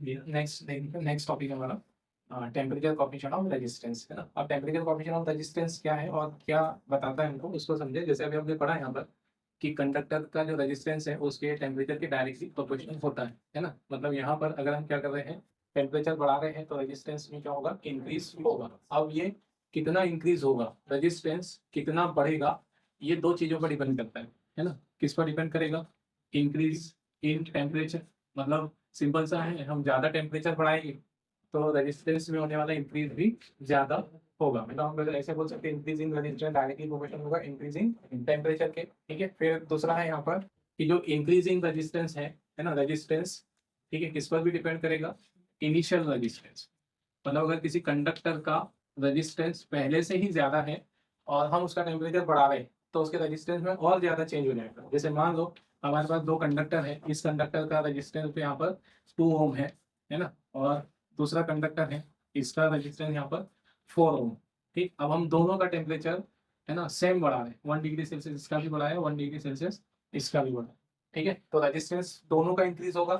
Next topic हमारा temperature coefficient of resistance है ना। अब टेम्परेचर कोफिशिएंट ऑफ रेजिस्टेंस क्या है और क्या बताता है हमको, उसको समझे। जैसे अभी हमने पढ़ा यहाँ पर कि कंडक्टर का जो रेजिस्टेंस है उसके टेम्परेचर के डायरेक्टली प्रोपोर्शनल होता है ना। मतलब यहाँ पर अगर हम क्या कर रहे हैं, टेम्परेचर बढ़ा रहे हैं तो रेजिस्टेंस में क्या होगा, इंक्रीज होगा। अब ये कितना इंक्रीज होगा, रेजिस्टेंस कितना बढ़ेगा, ये दो चीजों पर डिपेंड करता है ना। किस पर डिपेंड करेगा, इंक्रीज इन टेम्परेचर। मतलब सिंपल सा है, हम ज्यादा टेम्परेचर बढ़ाएंगे तो रेजिस्टेंस में होने वाला इंक्रीज भी ज्यादा होगा। मतलब हम लोग ऐसे बोल सकते हैं, increase in resistance directly proportional होगा इंक्रीजिंग टेम्परेचर के। ठीक है, फिर दूसरा है यहाँ पर कि जो इंक्रीजिंग रेजिस्टेंस है ना, रेजिस्टेंस ठीक है किस पर भी डिपेंड करेगा, इनिशियल रेजिस्टेंस। मतलब अगर किसी कंडक्टर का रेजिस्टेंस पहले से ही ज्यादा है और हम उसका टेम्परेचर बढ़ा रहे हैं तो उसके रेजिस्टेंस में और ज्यादा चेंज हो जाएगा। जैसे मान लो हमारे पास दो कंडक्टर है, इस कंडक्टर का रेजिस्टेंस यहाँ पर 2 ओम है ना, और दूसरा कंडक्टर है, इसका रेजिस्टेंस यहाँ पर 4 ओम। ठीक, अब हम दोनों का टेम्परेचर है ना सेम बढ़ा रहे हैं, 1 डिग्री सेल्सियस इसका भी बढ़ा है, 1 डिग्री सेल्सियस इसका भी बढ़ा है। ठीक है, तो रेजिस्टेंस दोनों का इंक्रीज होगा।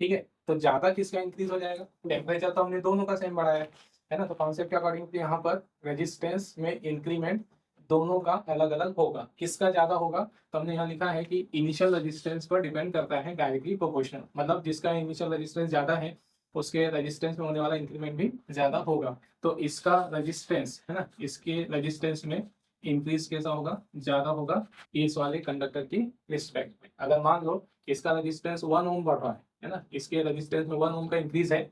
ठीक है, तो ज्यादा किसका इंक्रीज हो जाएगा, टेम्परेचर तो हमने दोनों का सेम बढ़ाया है ना। तो कॉन्सेप्ट के अकॉर्डिंग यहाँ पर रेजिस्टेंस में इंक्रीमेंट दोनों का अलग अलग होगा। किसका ज्यादा होगा, तो हमने यहाँ लिखा है कि इनिशियल रेजिस्टेंस पर डिपेंड करता है डायरेक्टली प्रोपोर्शनल। मतलब जिसका इनिशियल रेजिस्टेंस ज्यादा है उसके रेजिस्टेंस में होने वाला इंक्रीमेंट भी ज्यादा होगा। तो इसका रेजिस्टेंस है ना, इसके रेजिस्टेंस में इंक्रीज कैसा होगा, ज्यादा होगा इस वाले कंडक्टर की रिस्पेक्ट में। अगर मान लो इसका रेजिस्टेंस 1 ओम बढ़ रहा है ना, इसके रेजिस्टेंस में 1 ओम का इंक्रीज है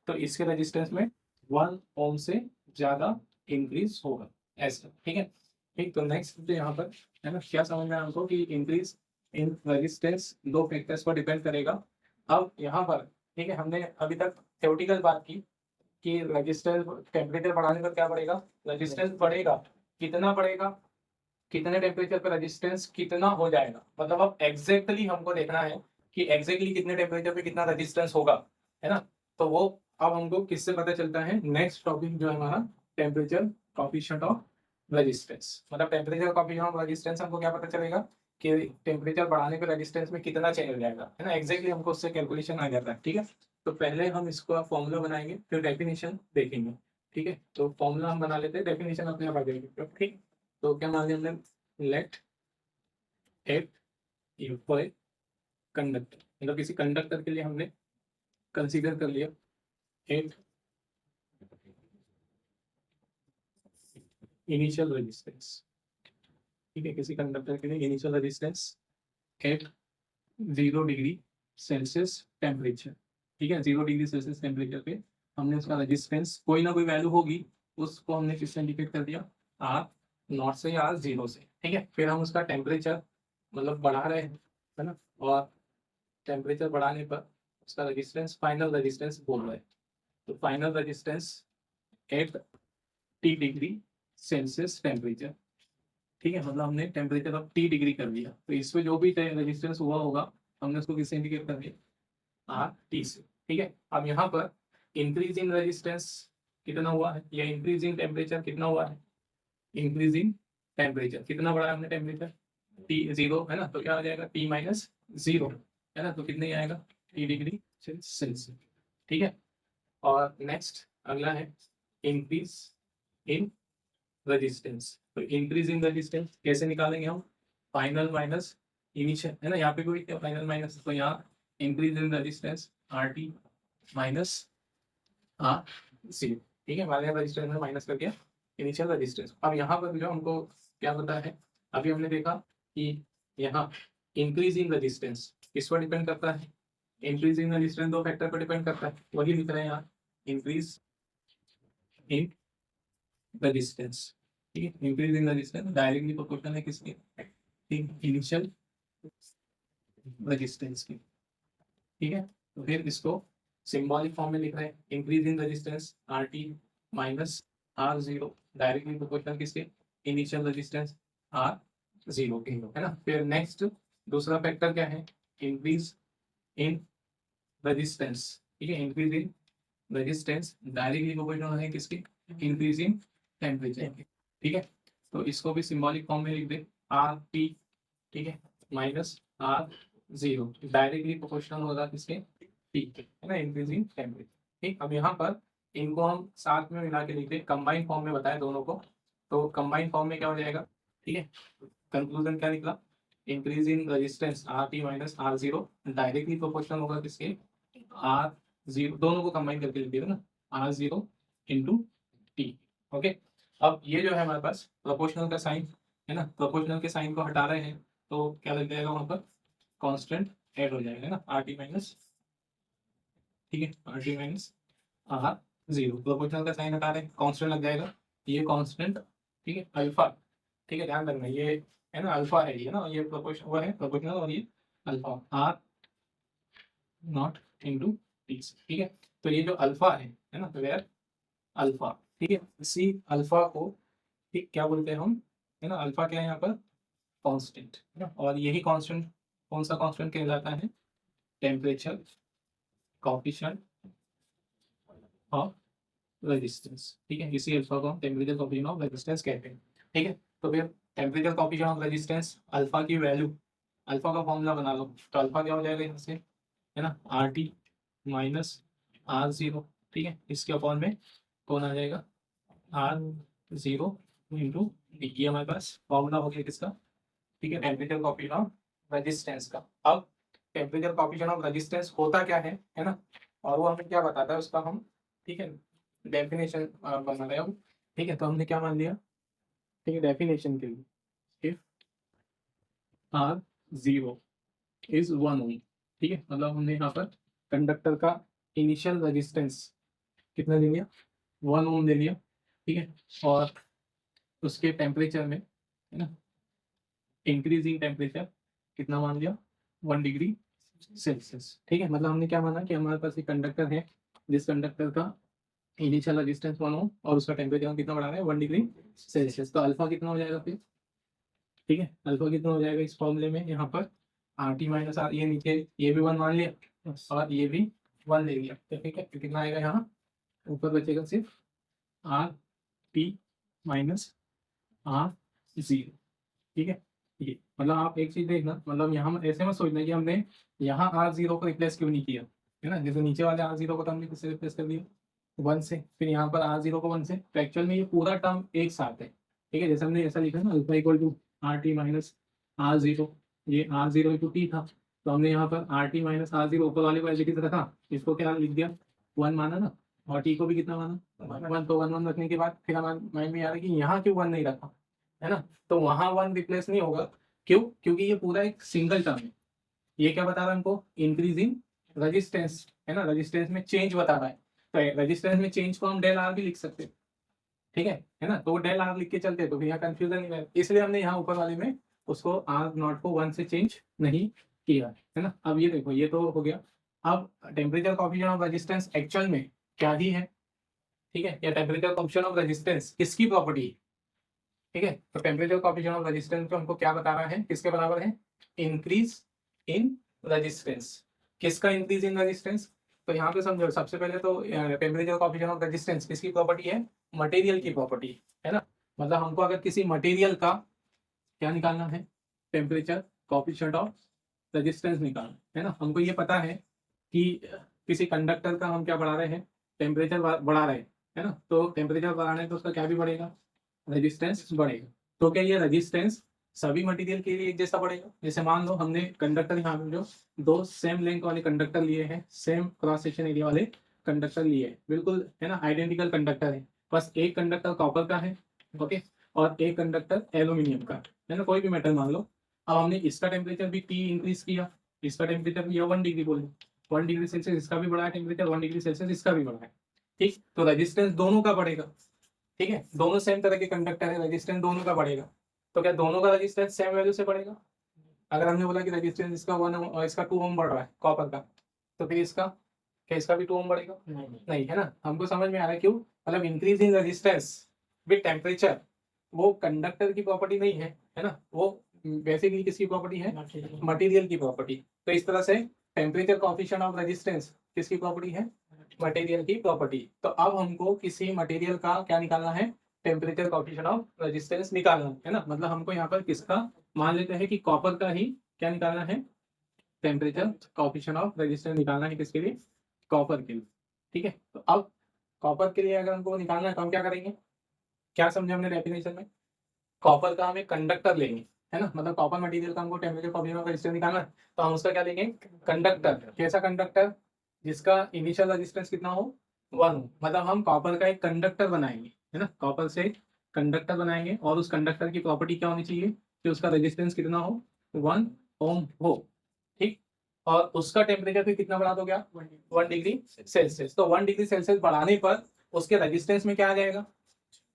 तो इसके रेजिस्टेंस में 1 ओम से ज्यादा इंक्रीज होगा ऐसा। ठीक है, ठीक। तो नेक्स्ट जो यहाँ पर है ना, क्या समझ में आया हमको कि इंक्रीज इन रेजिस्टेंस दो फैक्टर्स पर डिपेंड करेगा। अब यहाँ पर ठीक है, हमने अभी तक थ्योरेटिकल बात की कि रेजिस्टेंस टेम्परेचर बढ़ाने पर क्या बढ़ेगा, रेजिस्टेंस बढ़ेगा। कितना बढ़ेगा, कितने टेम्परेचर पर रेजिस्टेंस कितना हो जाएगा। मतलब अब एग्जैक्टली हमको देखना है कि एग्जैक्टली कितने टेम्परेचर पे कितना रेजिस्टेंस होगा, है ना। तो वो अब हमको किससे पता चलता है, नेक्स्ट टॉपिक जो है हमारा टेम्परेचर कोएफिशिएंट ऑफ रेजिस्टेंस। मतलब टेम्परेचर कोएफिशिएंट ऑफ रेजिस्टेंस हमको क्या पता चलेगा कि टेम्परेचर बढ़ाने पर रेजिस्टेंस में कितना चेंज हो जाएगा, है ना। एग्जैक्टली हमको उससे कैलकुलेशन आ जाता है। ठीक है, तो पहले हम इसको फॉर्मूला बनाएंगे फिर डेफिनेशन देखेंगे। ठीक है, तो फॉर्मूला हम बना लेते हैं, डेफिनेशन अपने आप आ जाएगी। ठीक, तो क्या मान लिया हमने, लेट एट इक्वल कंडक्टर। मतलब किसी कंडक्टर के लिए हमने कंसीडर कर लिया एट इनिशियल रेजिस्टेंस। ठीक है, किसी कंडक्टर के लिए initial resistance at 0 degree Celsius temperature. ठीक है, 0 डिग्री सेल्सियस टेम्परेचर पे हमने उसका रेजिस्टेंस कोई ना कोई वैल्यू होगी, उसको हमने किससे इंडिकेट कर दिया, आर नॉट से या आर जीरो से। ठीक है, फिर हम उसका टेम्परेचर मतलब बढ़ा रहे हैं, है ना, और टेम्परेचर बढ़ाने पर उसका रेजिस्टेंस फाइनल रेजिस्टेंस बोल रहे हैं। तो final resistance at T degree Celsius temperature. ठीक है, मतलब हमने टेम्परेचर ऑफ टी डिग्री कर दिया, तो इसमें जो भी रेजिस्टेंस हुआ होगा हमने उसको किससे इंडिकेट कर दिया, आर टी से। ठीक है, अब यहाँ पर इंक्रीज इन रेजिस्टेंस कितना हुआ है या इंक्रीज इन टेम्परेचर कितना हुआ है, इंक्रीज इन टेम्परेचर कितना बढ़ा है हमने टेम्परेचर, टी जीरो है ना, तो क्या आ जाएगा टी माइनस जीरो, है ना, तो कितने ही आएगा टी डिग्री सेल्सियस। ठीक है, और नेक्स्ट अगला है इंक्रीज इन रेजिस्टेंस। तो इंक्रीज इन रेजिस्टेंस कैसे निकालेंगे हम, फाइनल माइनस इनिशियल, है ना, यहाँ पे कोई फाइनल माइनस, तो यहाँ increase in resistance r t minus r c. ठीक है, हमारे यहाँ रेजिस्टेंस में माइनस करके इनिशियल रेजिस्टेंस। अब यहाँ पर जो हमको क्या पता है, अभी हमने देखा कि यहाँ इंक्रीज इन रेजिस्टेंस किस पर डिपेंड करता है, इंक्रीज इन रेजिस्टेंस दो फैक्टर पर डिपेंड करता है, वही लिख रहे हैं यहाँ, इंक्रीज इन रेजिस्टेंस। ठीक है, increase in resistance directly proportional है किसके, इनिशियल रेजिस्टेंस की। ठीक है, तो फिर इसको सिंबॉलिक फॉर्म में लिख रहे हैं, increase in resistance r t minus r zero directly proportional किसके, इनिशियल रेजिस्टेंस आर जीरो के, है ना। फिर नेक्स्ट दूसरा फैक्टर क्या है, इंक्रीज इन रेजिस्टेंस। ठीक है, increase in resistance directly proportional है किसके, इंक्रीज इन टेम्परेचर। ठीक है, तो इसको भी सिंबॉलिक फॉर्म में लिख दे, आर टी ठीक है minus r zero directly proportional होगा किसके, टी, है ना इंक्रीजिंग टेम्परेचर। ठीक, अब यहाँ पर इनको हम साथ में मिला के लिखते हैं, कंबाइन फॉर्म में बताया दोनों को, तो कंबाइन फॉर्म में क्या हो जाएगा, ठीक है, कंक्लूजन क्या निकला, increase in resistance r t minus r zero directly proportional होगा किसके, आर जीरो, दोनों को कंबाइन करके लिख दिया ना, r zero into t. Okay, अब ये जो है हमारे पास प्रोपोर्शनल का साइन है ना, प्रोपोर्शनल के साइन को हटा रहे हैं तो क्या लग जाएगा वहां पर, कांस्टेंट ऐड हो जाएगा ना, आर टी माइनस, ठीक है, r t minus r zero, proportional का साइन हटा रहे हैं, कांस्टेंट लग जाएगा, ये कांस्टेंट, ठीक है, अल्फा, ठीक है, ध्यान रखना ये है ना, अल्फा है ये ना, ये प्रोपोर्शन वो है प्रोपोर्शनल, और ये alpha, r naught into t, ठीक है। तो ये जो अल्फा है ना, वेयर अल्फा, ठीक है, इसी अल्फा को ठीक क्या बोलते हैं हम, है ना, अल्फा क्या है यहाँ पर, कांस्टेंट है ना, और यही कांस्टेंट कौन सा कांस्टेंट कहलाता है, टेम्परेचर कोएफिशिएंट ऑफ रेजिस्टेंस, ठीक है, इसी अल्फा को हम टेम्परेचर कोएफिशिएंट ऑफ रेजिस्टेंस कहते हैं, ठीक है। तो फिर temperature coefficient of resistance alpha की वैल्यू, अल्फा का फॉर्मूला बना लो, तो अल्फा क्या हो जाएगा यहाँ से, है ना, r t minus r zero, ठीक है, इसके अपॉन में कौन आ जाएगा, आर जीरो इंटू टी, ये हमारे पास फॉर्मूला हो गया किसका, ठीक है, टेम्परेचर कोएफिशिएंट ऑफ रेजिस्टेंस का। अब टेम्परेचर कोएफिशिएंट ऑफ रेजिस्टेंस होता क्या है ना, और वो हमें क्या बताता है उसका हम, ठीक है, डेफिनेशन बना रहे हैं हम, ठीक है, तो हमने क्या मान लिया, ठीक है, डेफिनेशन के लिए इफ आर जीरो इज 1 ओम, ठीक है, मतलब हमने यहाँ पर कंडक्टर का इनिशियल रेजिस्टेंस कितना ले लिया, 1 ओम ले लिया, ठीक है, और उसके टेम्परेचर में है ना, इंक्रीजिंग टेम्परेचर कितना मान लिया, 1 डिग्री सेल्सियस, ठीक है, मतलब हमने क्या माना कि हमारे पास एक कंडक्टर है जिस कंडक्टर का इनिशियल रेजिस्टेंस 1 ओम और उसका टेम्परेचर कितना बढ़ा रहा है, 1 डिग्री सेल्सियस, तो अल्फा कितना हो जाएगा फिर, ठीक है, अल्फा कितना हो जाएगा इस फॉर्मूले में, यहाँ पर आर टी माइनस आर, ये नीचे ये भी 1 मान लिया और ये भी 1 ले लिया, तो ठीक है, तो कितना आएगा यहाँ, ऊपर बचेगा सिर्फ r t minus r zero, ठीक है, ये मतलब आप एक चीज देखना, मतलब यहाँ ऐसे मत सोचना कि हमने यहाँ आर जीरो को रिप्लेस क्यों नहीं किया, है ना, जैसे नीचे वाले आर जीरो को तो हमने किससे रिप्लेस कर दिया, 1 से, फिर यहाँ पर आर जीरो को 1 से, तो एक्चुअल में ये पूरा टर्म एक साथ है, ठीक है, जैसे हमने ऐसा लिखा ना, alpha equal to r t minus r zero, ये आर जीरो इंटू टी था, तो हमने यहाँ पर r t minus r zero ऊपर वाले को एज इट इज रखा, इसको क्या लिख दिया, 1 माना ना, और टी को भी कितना माना 1, तो 1 1 रखने के बाद फिर हमारे माइंड में आ रहा है कि यहाँ क्यों 1 नहीं रखा, है ना, तो वहाँ 1 रिप्लेस नहीं होगा, क्यों, क्योंकि ये पूरा एक सिंगल टर्म है, ये क्या बता रहा है हमको, इंक्रीज इन रेजिस्टेंस, है ना, रेजिस्टेंस में चेंज बता रहा है, तो रेजिस्टेंस में चेंज को हम डेल आर भी लिख सकते हैं, ठीक है ना, तो डेल आर लिख के चलते तो यहाँ कंफ्यूजन नहीं है, इसलिए हमने यहाँ ऊपर वाले में उसको आर नॉट को 1 से चेंज नहीं किया, है ना। अब ये देखो, ये तो हो गया, अब temperature coefficient of resistance actual में क्या ही है, ठीक है, या टेम्परेचर कोएफिशिएंट ऑफ रेजिस्टेंस किसकी प्रॉपर्टी है, ठीक है, तो टेम्परेचर कोएफिशिएंट ऑफ रेजिस्टेंस को हमको क्या बता रहा है, किसके बराबर है, इंक्रीज इन रेजिस्टेंस, किसका इंक्रीज इन रेजिस्टेंस, तो यहाँ पे समझो, सबसे पहले तो टेम्परेचर कोएफिशिएंट ऑफ रेजिस्टेंस किसकी प्रॉपर्टी है, मटेरियल की प्रॉपर्टी है ना, मतलब हमको अगर किसी मटेरियल का क्या निकालना है, टेम्परेचर कोएफिशिएंट ऑफ रेजिस्टेंस निकालना है ना, हमको ये पता है कि किसी कंडक्टर का हम क्या बढ़ा रहे हैं, टेम्परेचर बढ़ा रहे हैं, है ना, तो टेम्परेचर बढ़ाने तो उसका क्या भी बढ़ेगा, रेजिस्टेंस बढ़ेगा, तो क्या ये रेजिस्टेंस सभी मटेरियल के लिए एक जैसा बढ़ेगा, जैसे मान लो हमने कंडक्टर यहाँ पे जो 2 सेम लेंथ वाले कंडक्टर लिए हैं, सेम क्रॉस सेक्शन एरिया वाले कंडक्टर लिए हैं, बिल्कुल है ना, आइडेंटिकल कंडक्टर है, बस एक कंडक्टर कॉपर का है, ओके, और एक कंडक्टर एल्यूमिनियम का है ना, कोई भी मेटल मान लो, अब हमने इसका टेम्परेचर भी टी इंक्रीज किया, इसका टेम्परेचर भी 1 डिग्री बोले, 1 डिग्री सेल्सियस इसका भी बढ़ा है टेम्परेचर, 1 डिग्री सेल्सियस इसका भी बढ़ा है, ठीक, तो रेजिस्टेंस दोनों का बढ़ेगा, ठीक है, दोनों सेम तरह के कंडक्टर है, रेजिस्टेंस दोनों का बढ़ेगा, तो क्या दोनों का रेजिस्टेंस सेम वैल्यू से बढ़ेगा, अगर हमने बोला कि रेजिस्टेंस इसका 1 ओम और इसका 2 ओम बढ़ रहा है कॉपर का, तो फिर इसका क्या इसका भी 2 ओम बढ़ेगा, नहीं है ना, हमको समझ में आ रहा है क्यों, मतलब increase in resistance with temperature वो कंडक्टर की प्रॉपर्टी नहीं है ना, वो बेसिकली किसकी प्रॉपर्टी है, मटेरियल की प्रॉपर्टी, तो इस तरह से टेम्परेचर कोएफिशिएंट ऑफ रेजिस्टेंस किसकी प्रॉपर्टी है, मटेरियल की प्रॉपर्टी, तो अब हमको किसी मटेरियल का क्या निकालना है, टेम्परेचर कोएफिशिएंट ऑफ रेजिस्टेंस निकालना है ना, मतलब हमको यहाँ पर किसका मान लेते हैं कि कॉपर का ही क्या निकालना है, टेम्परेचर कोएफिशिएंट ऑफ रेजिस्टेंस निकालना है, किसके लिए, कॉपर के लिए, ठीक है। तो अब कॉपर के लिए अगर हमको निकालना है तो हम क्या करेंगे, क्या समझे हमने डेफिनेशन में, कॉपर का हम एक कंडक्टर लेंगे, है ना, मतलब कॉपर मटेरियल का हमको टेम्परेचर कोएफिशिएंट ऑफ रेजिस्टेंस निकालना है, तो हम उसका क्या लेंगे, कंडक्टर। कैसा कंडक्टर, जिसका इनिशियल रेजिस्टेंस कितना हो, 1 हो, मतलब हम कॉपर का एक कंडक्टर बनाएंगे, है ना, कॉपर से कंडक्टर बनाएंगे और उस कंडक्टर की प्रॉपर्टी क्या होनी चाहिए कि उसका रेजिस्टेंस कितना हो, 1 ओम हो, ठीक। और उसका टेम्परेचर फिर कितना बढ़ा दो, क्या 1 डिग्री सेल्सियस। तो 1 डिग्री सेल्सियस बढ़ाने पर उसके रेजिस्टेंस में क्या आ जाएगा,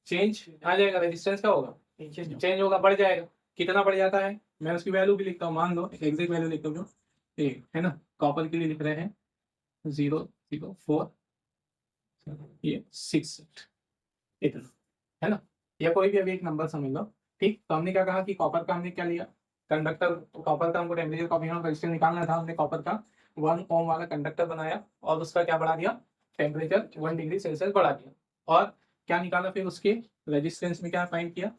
चेंज आ जाएगा, रेजिस्टेंस क्या होगा, चेंज होगा, बढ़ जाएगा। कितना बढ़ जाता है, मैं उसकी वैल्यू भी लिखता हूँ, मान लो एग्जैक्ट वैल्यू लिखता हूँ जो है ना, कॉपर के लिए लिख रहे हैं 0.04 ये 6 इतना, है ना, या कोई भी अभी एक नंबर समझ लो, ठीक। तो हमने क्या कहा कि कॉपर का हमने क्या लिया, कंडक्टर, कॉपर का हमको टेम्परेचर कोएफिशिएंट ऑफ रेजिस्टेंस निकालना था, हमने कॉपर का 1 ओम वाला कंडक्टर बनाया और उसका क्या बढ़ा दिया, टेम्परेचर 1 डिग्री सेल्सियस बढ़ा दिया। और क्या निकाला फिर उसके रेजिस्टेंस में क्या फाइंड किया,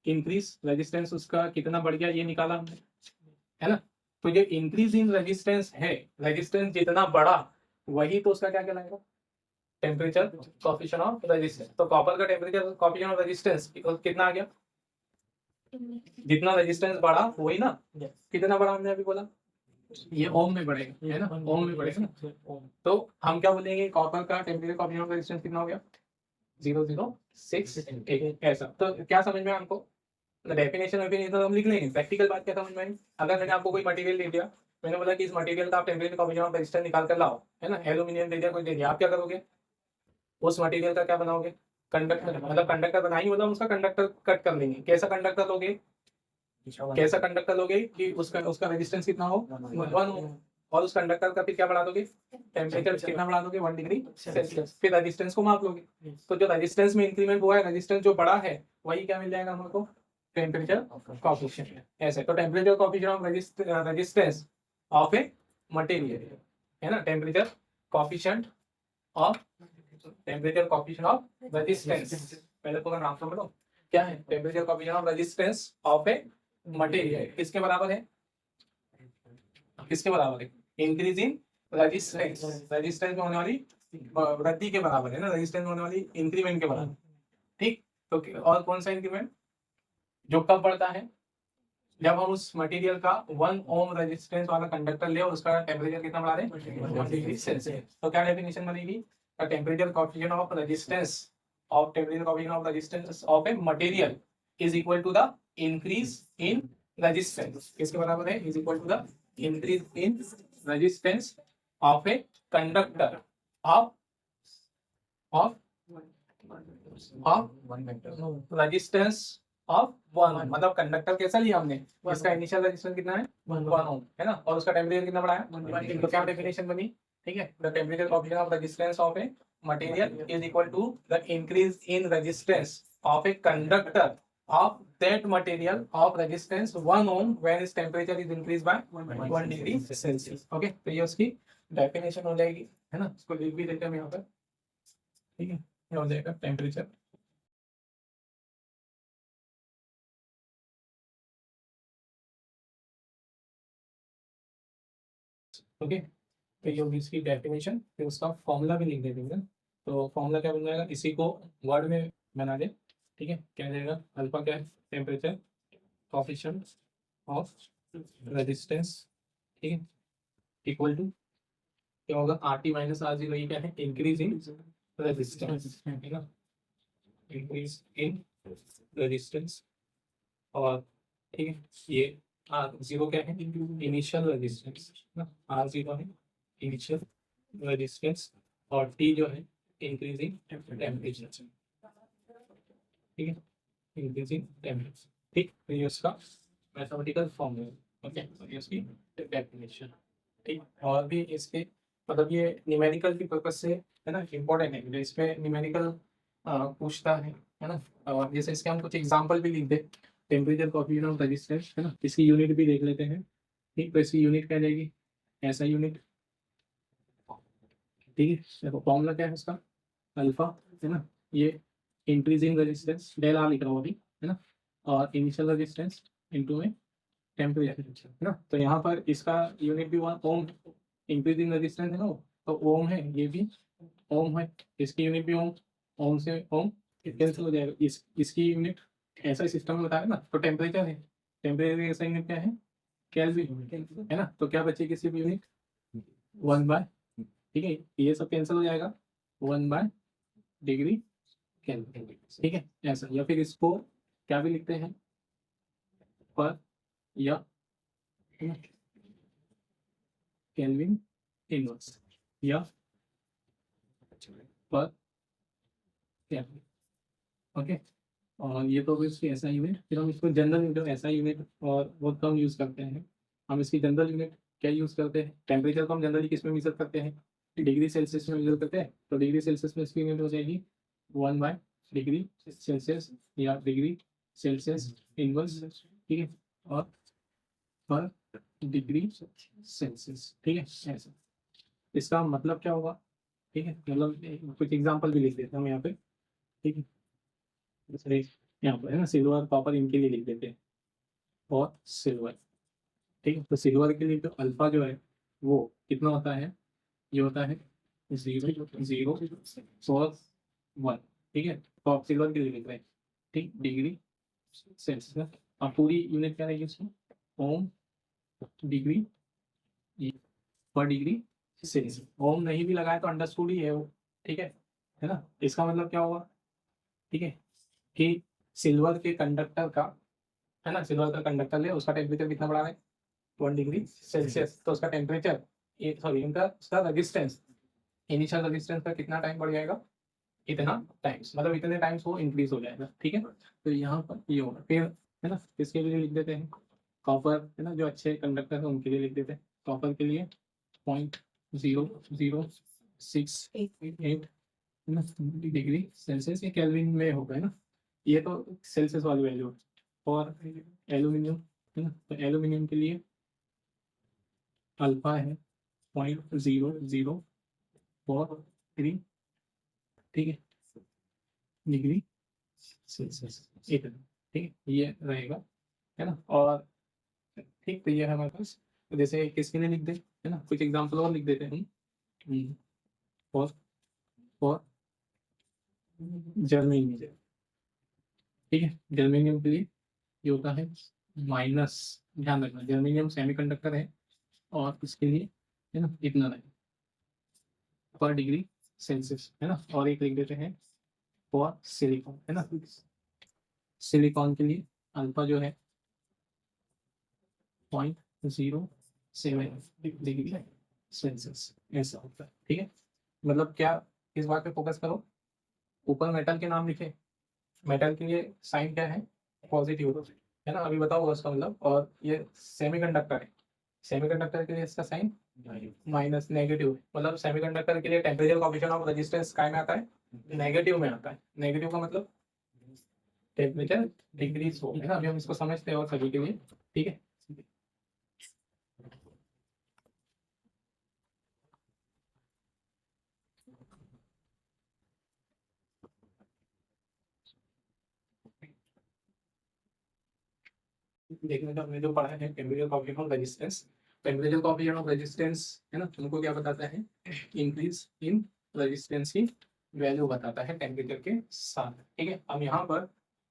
इंक्रीज रेजिस्टेंस उसका कितना बढ़ गया ये निकाला हमने, है ना। तो ये इंक्रीज इन रेजिस्टेंस है, रेजिस्टेंस जितना बढ़ा वही तो उसका क्या कहलाएगा, टेम्परेचर कोएफिशिएंट ऑफ रेजिस्टेंस। तो कॉपर का टेम्परेचर कोएफिशिएंट ऑफ रेजिस्टेंस कितना आ गया, जितना रेजिस्टेंस बढ़ा वही ना, कितना बढ़ा हमने अभी बोला, ये ओम में बढ़ेगा, है ना, ओम में बढ़ेगा ना। तो हम क्या बोलेंगे, कॉपर का टेम्परेचर कोएफिशिएंट ऑफ रेजिस्टेंस कितना हो गया, 0.068 ऐसा। तो क्या समझ में आपको, डेफिनेशन में तो हम लिख लेंगे, प्रैक्टिकल बात क्या समझ में आई। अगर मैंने आपको कोई मटेरियल दे दिया, मैंने बोला कि इस मटेरियल का आप टेम्परेचर कोएफिशिएंट ऑफ रेजिस्टेंस निकाल कर लाओ, है ना, एल्यूमिनियम दे दिया, कुछ दे दिया, आप क्या करोगे, उस मटेरियल का क्या बनाओगे, कंडक्टर, मतलब कंडक्टर बनाएंगे, मतलब उसका कंडक्टर कट कर लेंगे। कैसा कंडक्टर लोगे, कैसा कंडक्टर लोगे कि उसका उसका रेजिस्टेंस कितना हो, 1 हो, और उस कंडक्टर का फिर क्या बढ़ा दोगे, टेम्परेचर कितना बढ़ा दोगे, 1 डिग्री सेल्सियस। फिर रेजिस्टेंस को माप लोगे, तो जो रेजिस्टेंस में इंक्रीमेंट हुआ है, रेजिस्टेंस जो बड़ा है वही क्या मिल जाएगा हमको, टेम्परेचर कोएफिशिएंट। ऐसे तो temperature coefficient of resistance of a material, है ना, temperature coefficient of temperature coefficient of resistance, पहले पूरा नाम तो बोलो, क्या है, temperature coefficient of resistance of a material किसके बराबर है, किसके बराबर है, इंक्रीज इन रेजिस्टेंस, रेजिस्टेंस में होने वाली वृद्धि के बराबर है ना, रेजिस्टेंस में होने वाली इंक्रीमेंट के बराबर, ठीक। तो और कौन सा इंक्रीमेंट, जो कब बढ़ता है, जब हम उस मटेरियल का 1 ओम रेजिस्टेंस वाला कंडक्टर ले और उसका टेम्परेचर कितना बढ़ा दें, 1 डिग्री सेल्सियस। तो क्या डेफिनेशन बनेगी, temperature coefficient of resistance of temperature coefficient of resistance of a material is equal to the increase in resistance, किसके बराबर है, is equal to the increase in resistance of a conductor of of of resistance of 1 ohm, मतलब conductor कैसा लिया हमने, इसका initial resistance कितना है, 1 ओम, है ना, और उसका टेम्परेचर कितना बढ़ाया, 1 डिग्री। तो क्या डेफिनेशन बनी, ठीक है, the temperature coefficient of resistance of a material is equal to the increase in resistance of a conductor of that material of resistance 1 ohm when its temperature is increased by 1 degree Celsius. Okay, तो ये उसकी definition हो जाएगी, है ना, इसको लिख भी देते हैं यहाँ पर, ठीक है, ये हो जाएगा टेम्परेचर, ओके। तो ये होगी इसकी डेफिनेशन, फिर उसका फॉर्मूला भी लिख दे देंगे। तो फॉर्मूला क्या बन जाएगा, इसी को वर्ड में बना दे, ठीक है, क्या जाएगा, अल्फा क्या है, टेम्परेचर कोएफिशिएंट ऑफ रेजिस्टेंस, ठीक है, इक्वल टू क्या होगा, r t minus r zero, ये क्या है, इंक्रीज इन रेजिस्टेंस, है ना, इंक्रीज इन रेजिस्टेंस, और ठीक है, ये आर जीरो क्या है, इनिशियल रेजिस्टेंस ना, आर जीरो है इनिशियल रेजिस्टेंस, और टी जो है इंक्रीजिंग टेम्परेचर, ठीक है, इंक्रीजिंग टेम्परेचर, ठीक। तो ये उसका मैथमेटिकल फॉर्मूला, ओके, तो ये उसकी डेफिनेशन, ठीक। और भी इसके मतलब ये न्यूमेरिकल की पर्पज से, है ना, इम्पोर्टेंट है, इस पे न्यूमेरिकल पूछता है ना, और जैसे इसके हम कुछ एग्जांपल भी लिख दे, टेम्परेचर कोएफिशिएंट ऑफ रेजिस्टेंस, है ना, इसकी यूनिट भी देख लेते हैं, ठीक। तो इसकी यूनिट क्या जाएगी, ऐसा यूनिट, ठीक है, देखो फॉर्मूला क्या है उसका, अल्फा, है ना, ये इंक्रीजिंग रेजिस्टेंस डेल आर लिख रहा हूँ अभी, है ना, और इनिशियल रेजिस्टेंस इनटू में टेम्परेचर, है ना। तो यहाँ पर इसका यूनिट भी 1 ओम, इंक्रीजिंग रेजिस्टेंस है ना, तो ओम है, ये भी ओम है, इसकी यूनिट भी ओम, ओम से ओम कैंसिल हो जाएगा, इसकी यूनिट ऐसा सिस्टम में बताया ना। तो टेम्परेचर है, टेम्परेचर की ऐसा यूनिट क्या है, केल्विन है ना। तो क्या बचेगी सिर्फ यूनिट 1/, ठीक है, ये सब कैंसिल हो जाएगा, 1/डिग्री केल्विन, ठीक है ऐसा। या फिर इसको क्या भी लिखते हैं, पर या केल्विन इनवर्स या पर केल्विन, ओके। और ये तो इसकी ऐसा यूनिट, फिर हम इसको जनरल यूनिट ऐसा यूनिट और बहुत कम यूज़ करते हैं। हम इसकी जनरल यूनिट क्या यूज़ करते हैं, टेम्परेचर को हम जनरली किस में मेजर करते हैं, डिग्री सेल्सियस में मेजर करते हैं। तो डिग्री सेल्सियस में इसकी यूनिट हो जाएगी 1/डिग्री सेल्सियस या डिग्री सेल्सियस इनवर्स, ठीक है, और पर डिग्री सेल्सियस, ठीक है ऐसा। इसका मतलब क्या होगा, ठीक है, मतलब कुछ एग्जांपल भी लिख देते हैं हम यहाँ पे, ठीक है। जैसे यहाँ पर है ना, सिल्वर कॉपर इनके लिए लिख देते हैं, और सिल्वर, ठीक है। तो सिल्वर के लिए जो अल्फा जो है वो कितना होता है, ये होता है 0.041, ठीक है। तो आप सिल्वर के लिए लिख रहे हैं, ठीक, डिग्री सेल्सियस। अब पूरी यूनिट क्या रहेगी उसमें, ओम डिग्री पर डिग्री सेल्सियस। ओम नहीं भी लगाए तो अंडरस्टूड ही है वो, ठीक है ना। इसका मतलब क्या होगा, ठीक है, कि सिल्वर के कंडक्टर का, है ना, सिल्वर का कंडक्टर है, उसका टेम्परेचर कितना बढ़ा है, 1 डिग्री सेल्सियस। तो उसका टेम्परेचर, सॉरी इनका उसका रजिस्टेंस, इनिशियल रजिस्टेंस का कितना टाइम बढ़ जाएगा, इतना टाइम्स, मतलब इतने टाइम्स वो इंक्रीज हो जाएगा, ठीक है। तो यहाँ पर ये होगा, फिर है ना, किसके लिए लिख देते हैं, कॉपर, है ना, जो अच्छे कंडक्टर है उनके लिए लिख देते हैं। कॉपर के लिए 0.0068 डिग्री सेल्सियस, ये केल्विन में होगा, है ना, ये तो सेल्सियस वाली वैल्यू है। और एल्यूमिनियम, है ना, तो एल्यूमिनियम के लिए अल्फा है 0.0043, ठीक है, डिग्री सेल्सियस, इतना, ठीक है, ये रहेगा, है ना। और ठीक, तो ये है हमारे पास। तो जैसे किसके लिए लिख दे, है ना, कुछ एग्जांपल और लिख देते हैं हम। और जर्मेनियम, ठीक है, जर्मेनियम के लिए ये होता है माइनस, ध्यान रखना जर्मेनियम सेमीकंडक्टर है, और इसके लिए है ना इतना नहीं, पर डिग्री सेल्सियस, है ना। और एक लिख देते हैं फॉर सिलिकॉन, है ना, सिलिकॉन के लिए अल्फा जो है 0.07 डिग्री सेल्सियस, ऐसा होता है, ठीक है। मतलब क्या, इस बात पे फोकस करो, ऊपर मेटल के नाम लिखे, मेटल के लिए साइन क्या है, पॉजिटिव, है ना, अभी बताओ उसका मतलब। और ये सेमीकंडक्टर है, सेमीकंडक्टर के लिए इसका साइन माइनस, नेगेटिव, मतलब सेमीकंडक्टर के लिए टेम्परेचर कोएफिशिएंट ऑफ रेजिस्टेंस काय में आता है, नेगेटिव में आता है। नेगेटिव का मतलब टेम्परेचर डिक्रीज हो, है ना। अभी हम इसको समझते हैं और सभी के लिए, ठीक है। देखने का हमने जो पढ़ा है temperature coefficient of resistance, temperature coefficient of resistance, है ना, तुमको क्या बताता है, इंक्रीज इन रेजिस्टेंस की वैल्यू बताता है टेम्परेचर के साथ, ठीक है। अब यहाँ पर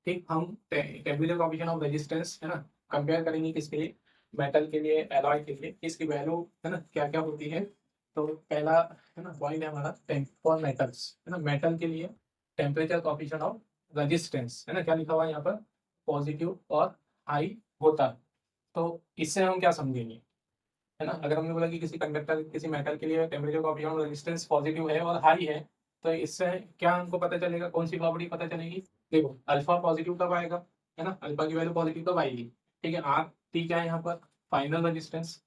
ठीक हम टेम्परेचर कोएफिशिएंट ऑफ रेजिस्टेंस, है ना, कंपेयर करेंगे किसके लिए, मेटल के लिए, एलॉय के लिए, इसकी वैल्यू, है ना, क्या क्या होती है। तो पहला, है ना, पॉइंट है हमारा फॉर मेटल्स, है ना, मेटल के लिए टेम्परेचर कोएफिशिएंट ऑफ रेजिस्टेंस, है ना, क्या लिखा हुआ है यहाँ पर, पॉजिटिव और हाई होता है। तो इससे हम क्या समझेंगे, है ना, अगर हमने बोला कि किसी कंडक्टर, किसी मेटल के लिए temperature coefficient of resistance positive है और हाई है, तो इससे क्या हमको पता चलेगा, कौन सी प्रॉपर्टी पता चलेगी, देखो अल्फा पॉजिटिव कब आएगा, है ना, अल्फा की वैल्यू पॉजिटिव कब आएगी, ठीक है। आर टी क्या है यहाँ पर, फाइनल रेजिस्टेंस,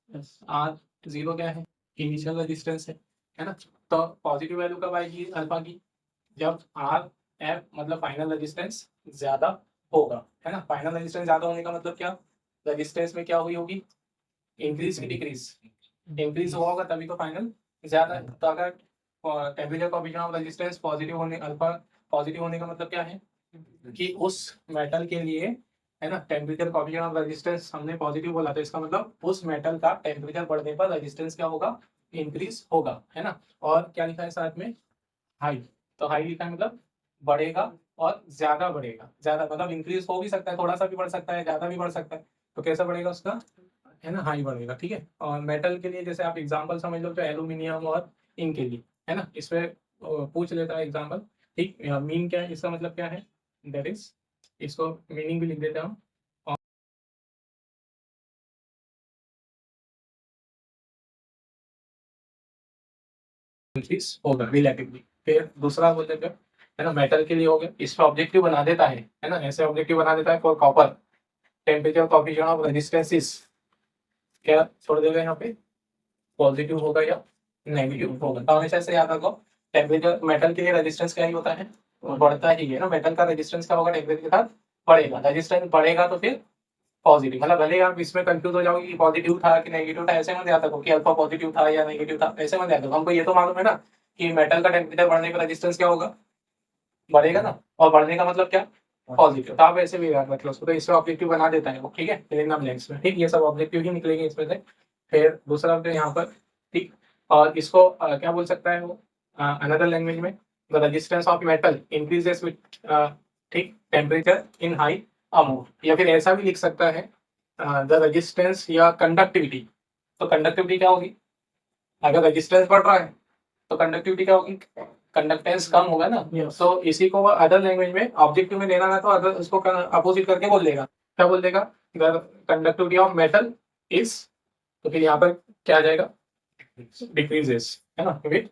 आर जीरो क्या है, इनिशियल रेजिस्टेंस है ना। तो पॉजिटिव वैल्यू कब आएगी अल्फा की, जब आर एफ मतलब फाइनल रेजिस्टेंस ज्यादा होगा, है ना। फाइनल रेजिस्टेंस ज्यादा होने का मतलब क्या, रेजिस्टेंस में क्या हुई होगी, इंक्रीज की डिक्रीज, इंक्रीज हुआ होगा तभी तो फाइनल ज्यादा है। तो अगर temperature coefficient of resistance positive होने, अल्फा पॉजिटिव होने का मतलब क्या है, कि उस मेटल के लिए, है ना, टेम्परेचर कोएफिशिएंट ऑफ रेजिस्टेंस हमने पॉजिटिव बोला, तो इसका मतलब उस मेटल का टेम्परेचर बढ़ने पर रेजिस्टेंस क्या होगा, इंक्रीज होगा, है ना। और क्या लिखा है साथ में, हाई। तो हाई लिखा है मतलब बढ़ेगा और ज्यादा बढ़ेगा, ज्यादा मतलब इंक्रीज हो भी सकता है, थोड़ा सा भी बढ़ सकता है, ज्यादा भी बढ़ सकता है। तो कैसा बढ़ेगा उसका, है ना, हाई बढ़ेगा, ठीक है। और मेटल के लिए जैसे आप एग्जांपल समझ लो तो एल्यूमिनियम और इंक के लिए, है ना, इसमें पूछ लेता है एग्जांपल। ठीक, मीन क्या है, इसका मतलब क्या है, दैट इज, इसको मीनिंग भी लिख देता हूँ, इंक्रीज होगा रिलेटिवली। फिर दूसरा बोल देते हैं, है ना, मेटल के लिए हो गया, इस पे ऑब्जेक्टिव बना देता है ना, ऐसे ऑब्जेक्टिव बना देता है for copper, temperature coefficient of resistance is, क्या छोड़ देगा यहाँ पे, पॉजिटिव होगा या नेगेटिव होगा। तो हमेशा से याद रखो, टेम्परेचर मेटल के लिए रेजिस्टेंस क्या ही होता है, बढ़ता ही है ना, मेटल का रेजिस्टेंस क्या होगा, टेम्परेचर के साथ बढ़ेगा, रेजिस्टेंस बढ़ेगा तो फिर पॉजिटिव, मतलब भले आप इसमें कंफ्यूज हो जाओगे कि पॉजिटिव था कि नेगेटिव था, ऐसे मत याद रखो कि अल्फा पॉजिटिव था या नेगेटिव था, ऐसे मत याद रखो। हमको ये तो मालूम है ना कि मेटल का टेम्परेचर बढ़ने पर रेजिस्टेंस क्या होगा, बढ़ेगा ना, और बढ़ने का मतलब क्या, पॉजिटिव। तो आप ऐसे भी याद रख लो उसको, तो इसमें ऑब्जेक्टिव बना देता है वो, ठीक है, फिल इन द ब्लैंक्स में, ठीक, ये सब ऑब्जेक्टिव ही निकलेंगे इसमें से। फिर दूसरा जो यहाँ पर, ठीक, और इसको क्या बोल सकता है वो अनदर लैंग्वेज में, the resistance of metal increases with, ठीक, टेम्परेचर इन हाई अमाउंट, या फिर ऐसा भी लिख सकता है द रेजिस्टेंस या कंडक्टिविटी। तो कंडक्टिविटी क्या होगी, अगर रेजिस्टेंस बढ़ रहा है तो कंडक्टिविटी क्या होगी, कंडक्टेंस कम होगा ना। तो इसी को अदर लैंग्वेज में ऑब्जेक्टिव में देना ना, तो अदर उसको अपोजिट करके बोल देगा, क्या बोल देगा, कंडक्टिविटी ऑफ मेटल इज, तो फिर यहाँ पर क्या आ जाएगा, डिक्रीजेस, है ना, विद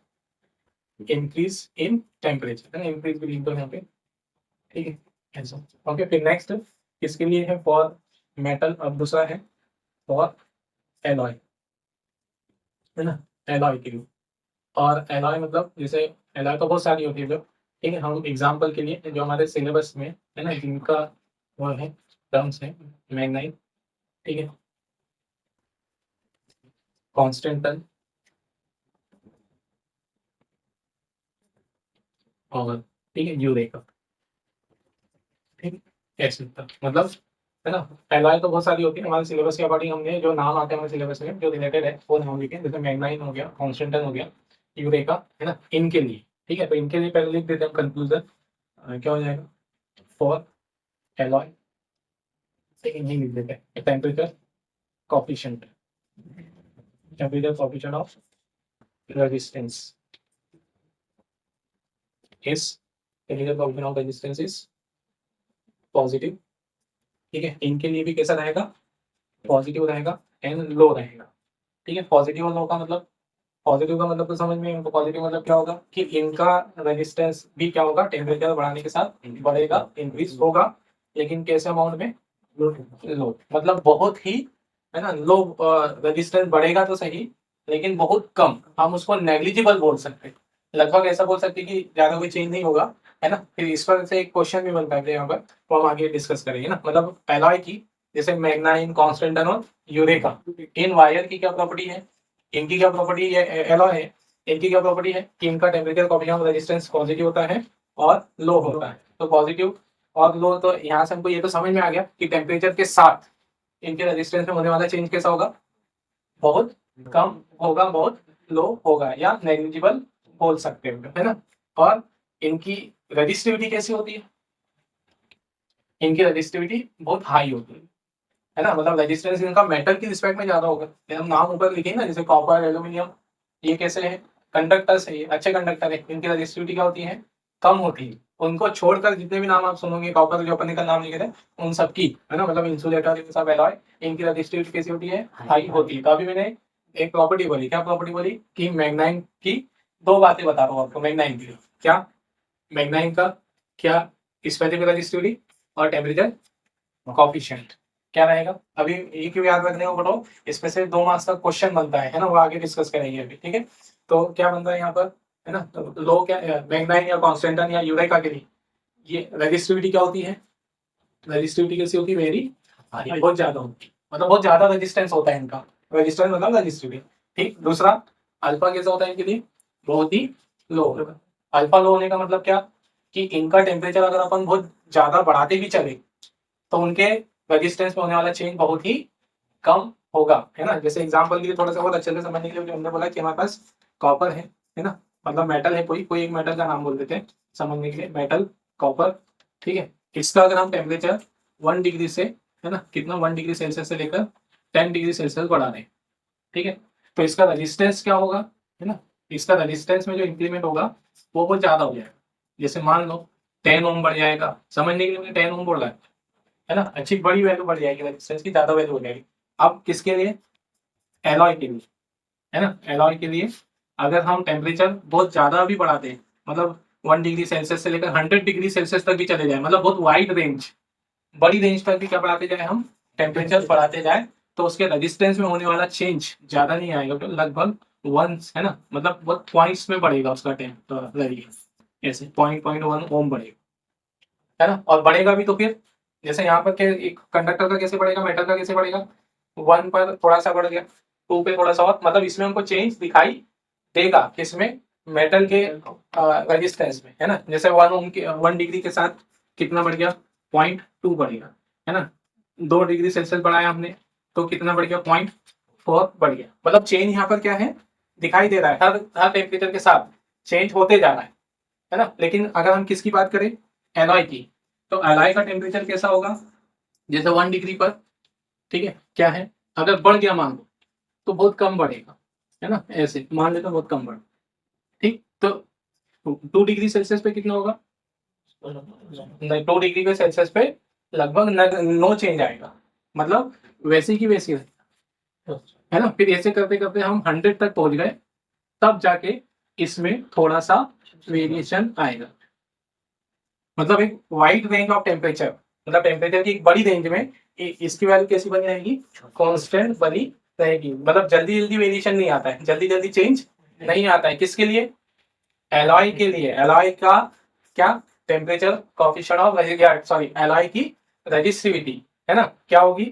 इंक्रीज इन टेम्परेचर, है ना, इंक्रीज भी लिख दो यहाँ पे, ठीक है, ऐसा। ओके, फिर नेक्स्ट किसके लिए है, फॉर मेटल, अब दूसरा है फॉर एलॉय, है ना, एलॉय के लिए। और एलॉय मतलब जैसे एलॉय तो बहुत सारी होती है जो, ठीक है, हम एग्जांपल के लिए जो हमारे सिलेबस में है ना, जिनका वो है टर्म्स है, मैग्नाइट, ठीक है, कॉन्स्टेंटन और, ठीक है, यूरेका, ठीक है, ऐसे मतलब, है ना। एलॉय तो बहुत सारी होती है, हमारे सिलेबस के अकॉर्डिंग हमने जो नाम आते हैं हमारे सिलेबस में जो रिलेटेड है वो नाम लिखे, जैसे मैग्नाइट हो गया, कॉन्स्टेंटन हो गया, यूरेका, है ना, इनके लिए, ठीक है। तो इनके लिए पहले लिख देते हैं कंक्लूजन, क्या हो जाएगा, फॉर एलॉय, नहीं लिख देते हैं, temperature coefficient, temperature coefficient of resistance is, temperature coefficient of resistance is positive, ठीक है। इनके लिए भी कैसा रहेगा, पॉजिटिव रहेगा एंड लो रहेगा, ठीक है। पॉजिटिव और लो का मतलब, पॉजिटिव का मतलब तो समझ में, इनको पॉजिटिव मतलब क्या होगा कि इनका रेजिस्टेंस भी क्या होगा, टेम्परेचर बढ़ाने के साथ बढ़ेगा, इंक्रीज होगा, लेकिन कैसे अमाउंट में, लो, मतलब बहुत ही, है ना, लो, रेजिस्टेंस बढ़ेगा तो सही, लेकिन बहुत कम, हम उसको नेग्लिजिबल बोल सकते हैं, लगभग ऐसा बोल सकते हैं कि ज्यादा कोई चेंज नहीं होगा, है ना। फिर इस पर से एक क्वेश्चन भी बनता है यहाँ पर, तो हम आगे डिस्कस करेंगे ना, मतलब एलॉय की, जैसे मैग्नाइन, कॉन्स्टेंटन और यूरेका, इन वायर की क्या प्रॉपर्टी है, इनकी क्या प्रॉपर्टी है, एलॉय है, इनकी क्या प्रॉपर्टी है कि इनका temperature coefficient of resistance positive होता है और लो होता है। तो पॉजिटिव और लो, तो यहाँ से हमको ये तो समझ में आ गया कि टेम्परेचर के साथ इनके रेजिस्टेंस में होने वाला चेंज कैसा होगा, बहुत कम होगा, बहुत लो होगा, या नेग्लिजिबल बोल सकते हो, है ना। और इनकी रेजिस्टिविटी कैसी होती है, इनकी रेजिस्टिविटी बहुत हाई होती है ना, मतलब रेजिस्टेंस इनका मेटल की रिस्पेक्ट में ज्यादा होगा, हम नाम ऊपर लिखे ना, जैसे कॉपर, एल्यूमिनियम, ये कैसे है, कंडक्टर्स है, ये अच्छे कंडक्टर है, इनकी रेजिस्टिविटी क्या होती है, कम होती है। उनको छोड़कर जितने भी नाम आप सुनोगे, कॉपर जो अपन ने कल नाम लिखे थे, उन सबकी, है ना, मतलब इंसुलेटर, इन सब एलॉय, इनकी रेजिस्टिविटी कैसी होती है, हाई होती है। तो अभी मैंने एक प्रॉपर्टी बोली, क्या प्रॉपर्टी बोली कि मैग्नाइन की, दो बातें बता रहा हूँ आपको मैग्नाइन की, क्या, मैग्नाइन का क्या, स्पेसिफिक रेजिस्टिविटी और टेम्परेचर कोएफिशिएंट क्या रहेगा। अभी ये क्यों याद रखने को बताओ, इसमें से 2 मार्क्स का क्वेश्चन बनता है ना, वो आगे डिस्कस करेंगे अभी, ठीक है। तो क्या बनता है यहाँ पर, है ना, तो लो क्या, मैग्नाइन या कॉन्स्टेंटन या यूरेका के लिए ये रेजिस्टिविटी क्या होती है, रेजिस्टिविटी कैसी होती है, वेरी बहुत ज्यादा होती है, मतलब बहुत ज्यादा रेजिस्टेंस होता है इनका, रेजिस्टेंस मतलब रेजिस्टिविटी, ठीक। दूसरा, अल्फा कैसा होता है इनके लिए, बहुत ही लो। अल्फा लो होने का मतलब क्या, कि इनका टेम्परेचर अगर अपन बहुत ज्यादा बढ़ाते भी चले तो उनके रेजिस्टेंस में होने वाला चेंज बहुत ही कम होगा, है ना। जैसे एग्जांपल के लिए थोड़ा सा और अच्छे से समझने के लिए हमने बोला कि हमारे पास कॉपर है ना, मतलब मेटल है, कोई कोई एक मेटल का नाम बोल देते हैं समझने के लिए, मेटल, कॉपर, ठीक है। इसका अगर हम टेम्परेचर 1 डिग्री से, है ना, कितना 1 डिग्री सेल्सियस से लेकर 10 डिग्री सेल्सियस बढ़ा दें, ठीक है, तो इसका रेजिस्टेंस क्या होगा, है ना, इसका रेजिस्टेंस में जो इंक्रीमेंट होगा वो बहुत ज्यादा हो जाएगा। जैसे मान लो 10 ओम बढ़ जाएगा, समझने के लिए मैंने 10 ओम बोल रहा है ना, अच्छी बड़ी वैल्यू बढ़ जाएगी, रेजिस्टेंस की ज्यादा वैल्यू हो जाएगी। अब किसके लिए, एलॉय के लिए, है ना, एलॉय के लिए अगर हम टेम्परेचर बहुत ज्यादा भी बढ़ाते हैं, मतलब 1 डिग्री सेल्सियस से लेकर 100 डिग्री सेल्सियस तक भी चले जाए, मतलब बहुत वाइड रेंज, बड़ी रेंज तक भी क्या बढ़ाते जाए हम, टेम्परेचर बढ़ाते जाए, तो उसके रेजिस्टेंस में होने वाला चेंज ज्यादा नहीं आएगा, तो लगभग वन, है ना, मतलब बहुत पॉइंट्स में बढ़ेगा उसका टेम्परेचर, ऐसे 0.1 ओम बढ़ेगा, है ना। और बढ़ेगा भी तो फिर जैसे यहाँ पर के एक कंडक्टर का कैसे बढ़ेगा, मेटल का कैसे बढ़ेगा, 1 पर थोड़ा सा बढ़ गया, 2 पे थोड़ा सा और, मतलब इसमें हमको चेंज दिखाई देगा, किसमें, मेटल के रेजिस्टेंस में, है ना। जैसे 1 डिग्री के साथ कितना बढ़ गया, 0.2 बढ़ेगा, है ना। 2 डिग्री सेल्सियस बढ़ाया हमने तो कितना बढ़ गया, 0.4 बढ़ गया, मतलब चेंज यहाँ पर क्या है, दिखाई दे रहा है, हर हर टेम्परेचर के साथ चेंज होते जा रहा है ना। लेकिन अगर हम किसकी बात करें, एलॉय की, तो एलॉय का टेम्परेचर कैसा होगा, जैसे 1 डिग्री पर, ठीक है, क्या है, अगर बढ़ गया मान लो तो बहुत कम बढ़ेगा, है ना, ऐसे मान लेते बहुत कम बढ़, ठीक, तो 2 डिग्री सेल्सियस पे कितना होगा, नहीं, 2 डिग्री सेल्सियस पे लगभग नो चेंज आएगा, मतलब वैसी की वैसी है ना। फिर ऐसे करते करते हम 100 तक पहुंच गए, तब जाके इसमें थोड़ा सा वेरिएशन आएगा, मतलब एक वाइड रेंज ऑफ टेम्परेचर, मतलब टेम्परेचर की एक बड़ी रेंज में इसकी वैल्यू कैसी बनी रहेगी, कांस्टेंट बनी रहेगी, मतलब जल्दी जल्दी वेरिएशन नहीं आता है, जल्दी जल्दी चेंज नहीं आता है, किसके लिए, एलॉय के लिए। एलॉय का क्या, temperature coefficient of, sorry, alloy की रेजिस्टिविटी, है ना, क्या होगी,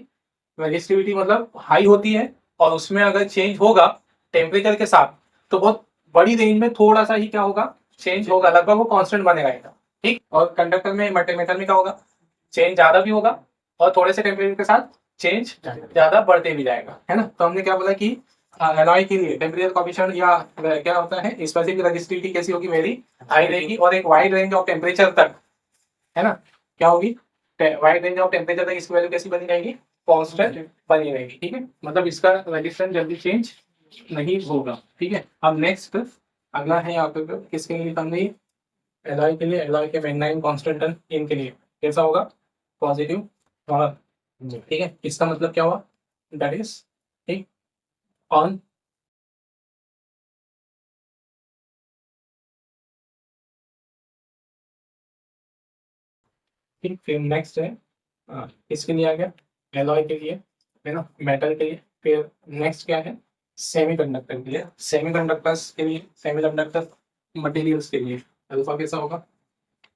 रेजिस्टिविटी मतलब हाई होती है, और उसमें अगर चेंज होगा टेम्परेचर के साथ तो बहुत बड़ी रेंज में थोड़ा सा ही क्या होगा, चेंज होगा, लगभग वो कांस्टेंट बने रहेगा, ठीक। और कंडक्टर में, मेटल में क्या होगा, चेंज ज्यादा भी होगा, और थोड़े से टेम्परेचर के साथ चेंज ज्यादा बढ़ते भी जाएगा, है ना। तो हमने क्या बोला कि एलॉय के लिए टेम्परेचर कोफिशिएंट या क्या होता है, स्पेसिफिक रेजिस्टिविटी कैसी होगी, वेरी हाई रहेगी, और एक वाइड रेंज ऑफ टेम्परेचर तक, है ना, क्या होगी, वाइड रेंज ऑफ टेम्परेचर तक इसकी वैल्यू कैसी बनी रहेगी, कांस्टेंट बनी रहेगी, ठीक है, मतलब इसका रेजिस्टेंस जल्दी चेंज नहीं होगा, ठीक है। अब नेक्स्ट अगला है यहाँ पे किसके लिए लिखा हमने, एलॉय के लिए, एलॉय के मैग्नाइट कांस्टेंट इनके लिए कैसा होगा, पॉजिटिव, और ठीक है, इसका मतलब क्या हुआ, दैट इज, ठीक, ऑन, ठीक। फिर नेक्स्ट है इसके लिए आ गया, एलॉय के लिए, है ना, मेटल के लिए। फिर नेक्स्ट क्या है, सेमीकंडक्टर के लिए, सेमीकंडक्टर्स के लिए, सेमीकंडक्टर मटेरियल्स के लिए अल्फा कैसा होगा,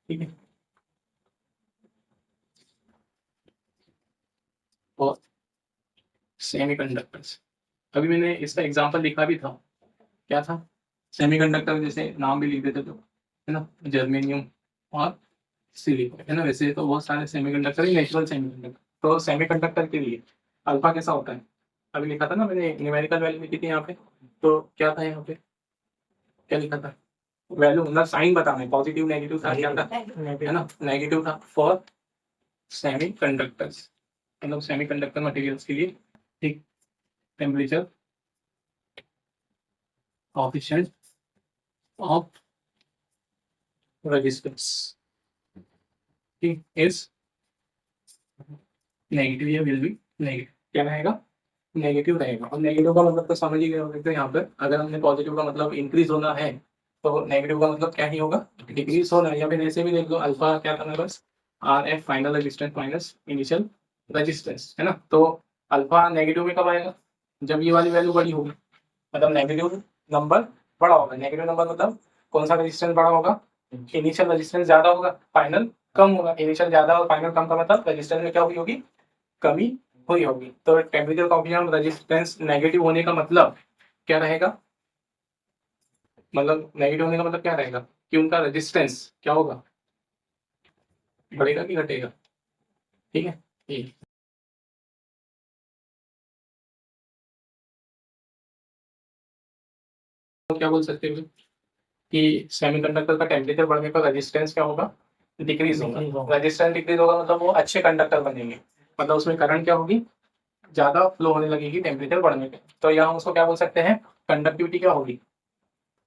ठीक है, और सेमीकंडक्टर्स, अभी मैंने इसका एग्जांपल लिखा भी था, क्या था, सेमीकंडक्टर जैसे नाम भी लिख देते तो, है ना, जर्मेनियम और सिलिकॉन, है ना। वैसे तो बहुत सारे सेमीकंडक्टर ही नेचुरल सेमीकंडक्टर, तो सेमीकंडक्टर के लिए अल्फा कैसा होता है, अभी लिखा था ना मैंने, न्यूमेरिकल वैल्यू लिखी थी यहाँ पे, तो क्या था यहाँ पे, क्या लिखा था, वैल्यू मतलब साइन बताना है, पॉजिटिव नेगेटिव था, क्या था, है ना, नेगेटिव था फॉर सेमीकंडक्टर्स, मतलब सेमीकंडक्टर मटेरियल्स के लिए, ठीक, टेम्परेचर कोएफिशिएंट ऑफ रेजिस्टेंस, ठीक, इज नेगेटिव, या विल बी नेगेटिव, क्या रहेगा, नेगेटिव रहेगा। और नेगेटिव का मतलब तो समझ ही गए होंगे, तो यहाँ पर अगर हमने पॉजिटिव का मतलब इंक्रीज होना है, तो नेगेटिव का मतलब क्या ही होगा, डिक्रीज होना है, या फिर ऐसे भी देख लो, अल्फा क्या था मेरे पास, R F final resistance minus initial resistance, है ना। तो अल्फा नेगेटिव में कब आएगा, जब ये वाली वैल्यू बड़ी होगी, मतलब नेगेटिव नंबर बड़ा होगा, नेगेटिव नंबर मतलब कौन सा रेजिस्टेंस बड़ा होगा, इनिशियल रेजिस्टेंस ज्यादा होगा, फाइनल कम होगा, इनिशियल ज्यादा और फाइनल कम का मतलब रेजिस्टेंस में क्या हुई होगी, कमी हुई होगी। तो टेम्परेचर कोएफिशिएंट रेजिस्टेंस नेगेटिव होने का मतलब क्या रहेगा, मतलब नेगेटिव होने का मतलब क्या रहेगा कि उनका रेजिस्टेंस क्या होगा, बढ़ेगा कि घटेगा, ठीक है, ठीक। तो क्या बोल सकते हो कि सेमीकंडक्टर का टेम्परेचर बढ़ने पर रेजिस्टेंस क्या होगा, डिक्रीज होगा। रेजिस्टेंस डिक्रीज होगा मतलब वो अच्छे कंडक्टर बनेंगे, मतलब उसमें करंट क्या होगी, ज्यादा फ्लो होने लगेगी टेम्परेचर बढ़ने पे। तो यहाँ उसको क्या बोल सकते हैं, कंडक्टिविटी क्या होगी,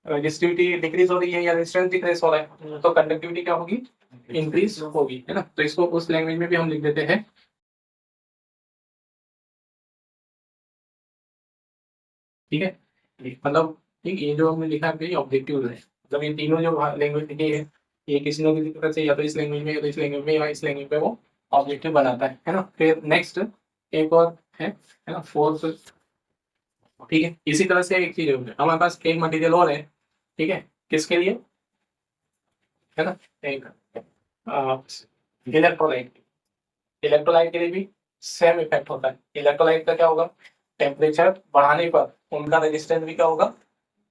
रेजिस्टिविटी डिक्रीज हो रही है या रेजिस्टेंस डिक्रीज हो रहा है, तो कंडक्टिविटी क्या होगी, इंक्रीज होगी, है ना। तो इसको उस लैंग्वेज में भी हम लिख देते हैं, ठीक है। मतलब ठीक, ये जो हमने लिखा है ये ऑब्जेक्टिव है, मतलब ये तीनों जो लैंग्वेज लिखी है, ये किसी न किसी तरह से या तो इस लैंग्वेज में या तो इस लैंग्वेज में या इस लैंग्वेज में वो ऑब्जेक्टिव बनाता है ना। फिर नेक्स्ट एक और है ना, फोर्थ, ठीक है। इसी तरह से एक चीज है, हमारे पास एक मटेरियल और है, ठीक है, किसके लिए, है ना, एक इलेक्ट्रोलाइट। इलेक्ट्रोलाइट के लिए भी सेम इफेक्ट होता है। इलेक्ट्रोलाइट का क्या होगा, टेम्परेचर बढ़ाने पर उनका रेजिस्टेंस भी क्या होगा,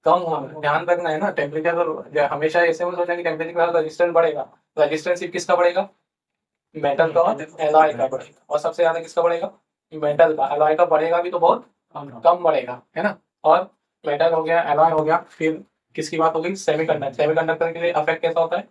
कम होगा। ध्यान रखना है ना, टेम्परेचर हमेशा ऐसे मत सोचना कि टेम्परेचर के साथ रेजिस्टेंस बढ़ेगा। रेजिस्टेंस सिर्फ किसका बढ़ेगा, मेटल का और एलॉय का बढ़ेगा, और सबसे ज्यादा किसका बढ़ेगा, मेटल का। एलॉय का बढ़ेगा भी तो बहुत कम बढ़ेगा, है ना। और मेटल हो गया, एलॉय हो गया, फिर किसकी बात हो गई, सेमीकंडक्टर। सेमीकंडक्टर के लिए अफेक्ट कैसा होता है,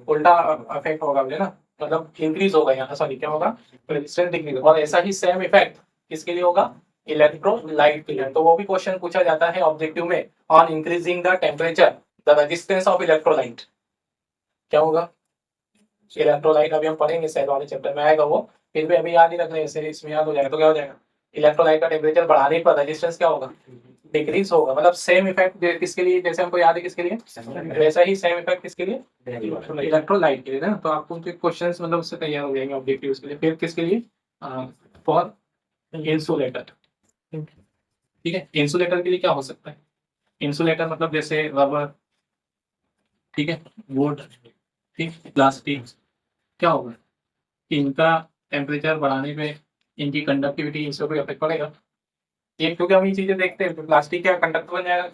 उल्टा अफेक्ट होगा मुझे ना, मतलब इंक्रीज होगा यहाँ, सॉरी क्या होगा, रेजिस्टेंस डिक्रीज। और ऐसा ही सेम इफेक्ट किसके लिए होगा, इलेक्ट्रोलाइट के लिए। तो वो भी क्वेश्चन पूछा जाता है ऑब्जेक्टिव में, on increasing the temperature the resistance of electrolyte क्या होगा। इलेक्ट्रोलाइट अभी हम पढ़ेंगे सेल वाले चैप्टर में आएगा वो, फिर भी अभी याद ही रखना है, इससे इसमें याद हो जाएगा। तो क्या हो जाएगा, इलेक्ट्रोलाइट का टेम्परेचर बढ़ाने पर रेजिस्टेंस क्या होगा, डिक्रीज होगा। मतलब सेम इफेक्ट किसके लिए, जैसे हमको याद है किसके लिए, वैसा ही सेम इफेक्ट किसके लिए, इलेक्ट्रोलाइट के लिए ना। तो आपको क्वेश्चन मतलब उससे तैयार हो जाएंगे ऑब्जेक्टिव के लिए। फिर किसके लिए, फॉर इंसुलेटर, ठीक है। इंसुलेटर के लिए क्या हो सकता है, इंसुलेटर मतलब जैसे रबर, ठीक है, वुड, ठीक, प्लास्टिक, क्या होगा कि इनका टेम्परेचर बढ़ाने पे इनकी कंडक्टिविटी, इससे कोई इफेक्ट पड़ेगा, ये क्योंकि हम ये चीजें देखते हैं, प्लास्टिक क्या कंडक्टर बन जाएगा,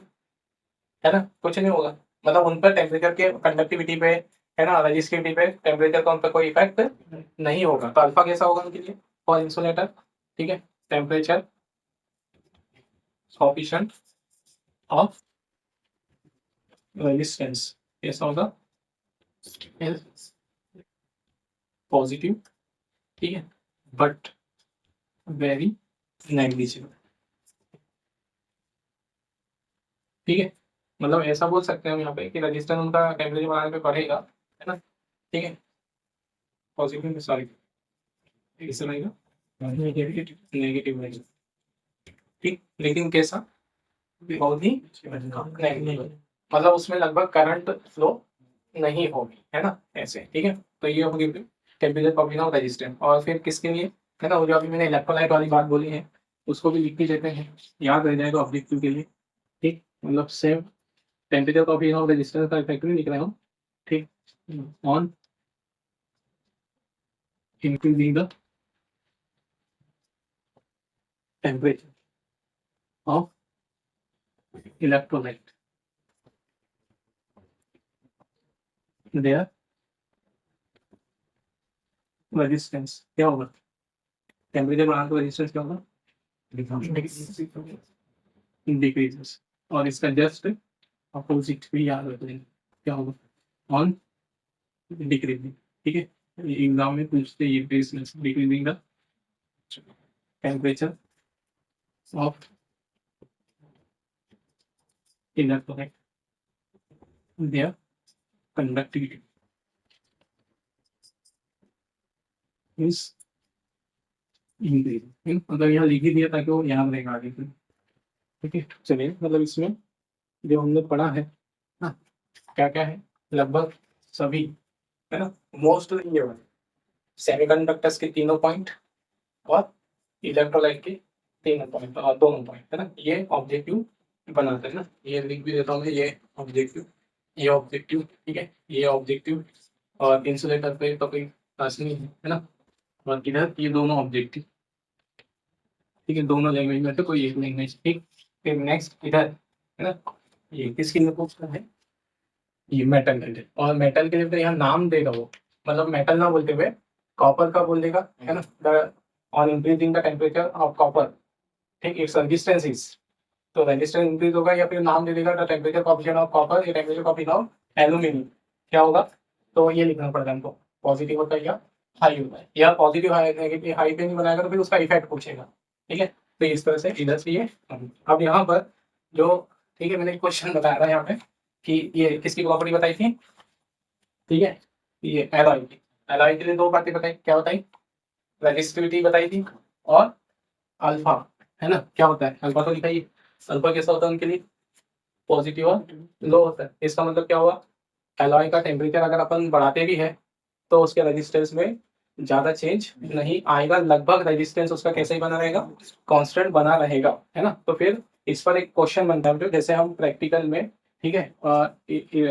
है ना, कुछ नहीं होगा। मतलब उन पर टेम्परेचर के कंडक्टिविटी पे, है ना, रजिस्टिविटी पे, टेम्परेचर का उन पर कोई इफेक्ट नहीं होगा। तो अल्फा कैसा होगा उनके लिए, फॉर इंसुलेटर, ठीक है, टेम्परेचर कोफिशिएंट ऑफ रेजिस्टेंस कैसा होगा, पॉजिटिव, ठीक है, बट वेरी नेग्लिजिबल, ठीक है। मतलब ऐसा बोल सकते हैं हम यहाँ पे कि रजिस्टेंस उनका टेम्परेचर बढ़ाने पे बढ़ेगा, है ना, ठीक है, पॉजिटिव सॉरी किससे रहेगा, नेगेटिव रहेगा, ठीक। लेकिन कैसा, बहुत ही नेगेटिव, मतलब उसमें लगभग करंट फ्लो नहीं होगी, है ना, ऐसे, ठीक है। तो ये होगी टेम्परेचर कॉफी ऑफ रेजिस्टेंस। और फिर किसके लिए, है ना, वो जो अभी मैंने इलेक्ट्रोलाइट वाली बात बोली है उसको भी लिख ही देते हैं, याद रह जाएगा ऑब्जेक्टिव के लिए, ठीक। मतलब same temperature coffee of resistance का इफेक्ट नहीं लिख रहे हो, ठीक, on increasing the temperature of electrolyte their resistance क्या होगा, टेम्परेचर बढ़ाने का रेजिस्टेंस क्या होगा, डिक्रीजेस। और इसका जस्ट अपोजिट भी याद रख लेंगे, क्या होगा, ऑन डिक्रीजिंग, ठीक है। एग्जाम में पूछते ये decreasing the temperature of electrolyte their conductivity is increasing. मतलब यहाँ लिख ही दिया ताकि वो याद रहेगा आगे से, ठीक है। चलिए, मतलब इसमें जो हमने पढ़ा है ना, क्या क्या है, लगभग सभी, है ना, मोस्टली ये सेमीकंडक्टर्स के तीनों पॉइंट और इलेक्ट्रोलाइट के तीनों पॉइंट और दोनों पॉइंट, है ना, ये ऑब्जेक्टिव बनाते हैं ना। ये लिख भी देता हूँ मैं, ये ऑब्जेक्टिव, ये ऑब्जेक्टिव, ठीक है, ये ऑब्जेक्टिव। और इंसुलेटर पे तो कोई खास नहीं है ना। और इधर ये दोनों ऑब्जेक्टिव, ठीक है, दोनों लैंग्वेज में तो कोई एक लैंग्वेज, ठीक। फिर नेक्स्ट इधर, है ना, ये किसके लिए पूछता है, ये मेटल के लिए। और मेटल के लिए तो यहाँ नाम देगा वो, मतलब मेटल ना बोलते हुए कॉपर का बोल देगा, है ना, the on increasing the temperature of copper, ठीक, इट्स रेजिस्टेंस इज तो रेजिस्टेंस इंक्रीज होगा या फिर नाम दे देगा the temperature coefficient of copper या टेम्परेचर कोएफिशिएंट ऑफ एल्यूमिनियम, क्या होगा? तो ये लिखना पड़ेगा हमको, पॉजिटिव होता है या हाई होता है, या पॉजिटिव हाई नेगेटिव हाई पे नहीं बनाएगा तो फिर उसका इफेक्ट पूछेगा। ठीक है, तो इस तरह से इधर से ये। अब यहाँ पर जो, ठीक है, मैंने क्वेश्चन बताया था यहाँ पे कि ये किसकी प्रॉपर्टी बताई थी, ठीक है, ये एलॉय की। एलॉय के लिए दो बातें बताई, क्या बताई? रेजिस्टिविटी बताई थी और अल्फा, है ना, क्या होता है अल्फा तो लिखाइए। अल्फा कैसा होता है उनके लिए? पॉजिटिव और लो होता है। इसका मतलब क्या हुआ? एलॉय का टेम्परेचर अगर अपन बढ़ाते भी है तो उसके रेजिस्टेंस में ज़्यादा चेंज नहीं आएगा, लगभग रेजिस्टेंस उसका कैसे ही बना रहेगा, कांस्टेंट बना रहेगा, है ना। तो फिर इस पर एक क्वेश्चन बनता है, जैसे हम प्रैक्टिकल में, ठीक है,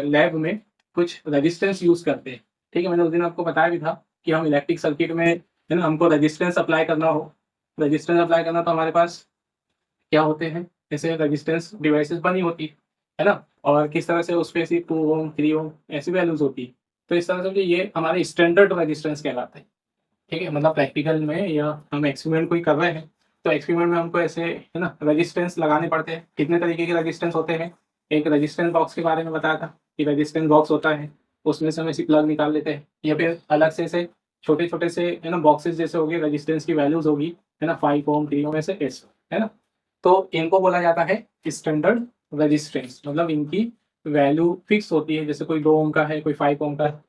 लैब में कुछ रेजिस्टेंस यूज करते हैं। ठीक है, मैंने उस दिन आपको बताया भी था कि हम इलेक्ट्रिक सर्किट में, है ना, हमको रेजिस्टेंस अप्लाई करना हो, रेजिस्टेंस अप्लाई करना तो हमारे पास क्या होते हैं, जैसे रेजिस्टेंस डिवाइसेस बनी होती है ना, और किस तरह से उस पर 2 ओम 3 ओम ऐसी वैल्यूज होती है। तो इस तरह से ये हमारे स्टैंडर्ड रेजिस्टेंस कहलाते हैं। ठीक है, मतलब प्रैक्टिकल में या हम एक्सपेरिमेंट कोई कर रहे हैं तो एक्सपेरिमेंट में हमको ऐसे, है ना, रेजिस्टेंस लगाने पड़ते हैं। कितने तरीके के रेजिस्टेंस होते हैं? एक रेजिस्टेंस बॉक्स के बारे में बताया था कि रेजिस्टेंस बॉक्स होता है, उसमें से हम ऐसी प्लग निकाल लेते हैं, या फिर अलग से छोटे छोटे से, है ना, बॉक्सेस जैसे हो गए, रेजिस्टेंस की वैल्यूज होगी, है ना, 5 ओम 3 ओम ऐसे, है ना। तो इनको बोला जाता है स्टैंडर्ड रेजिस्टेंस, मतलब इनकी वैल्यू फिक्स होती है, जैसे कोई 2 ओम का है, कोई 5 ओम का है।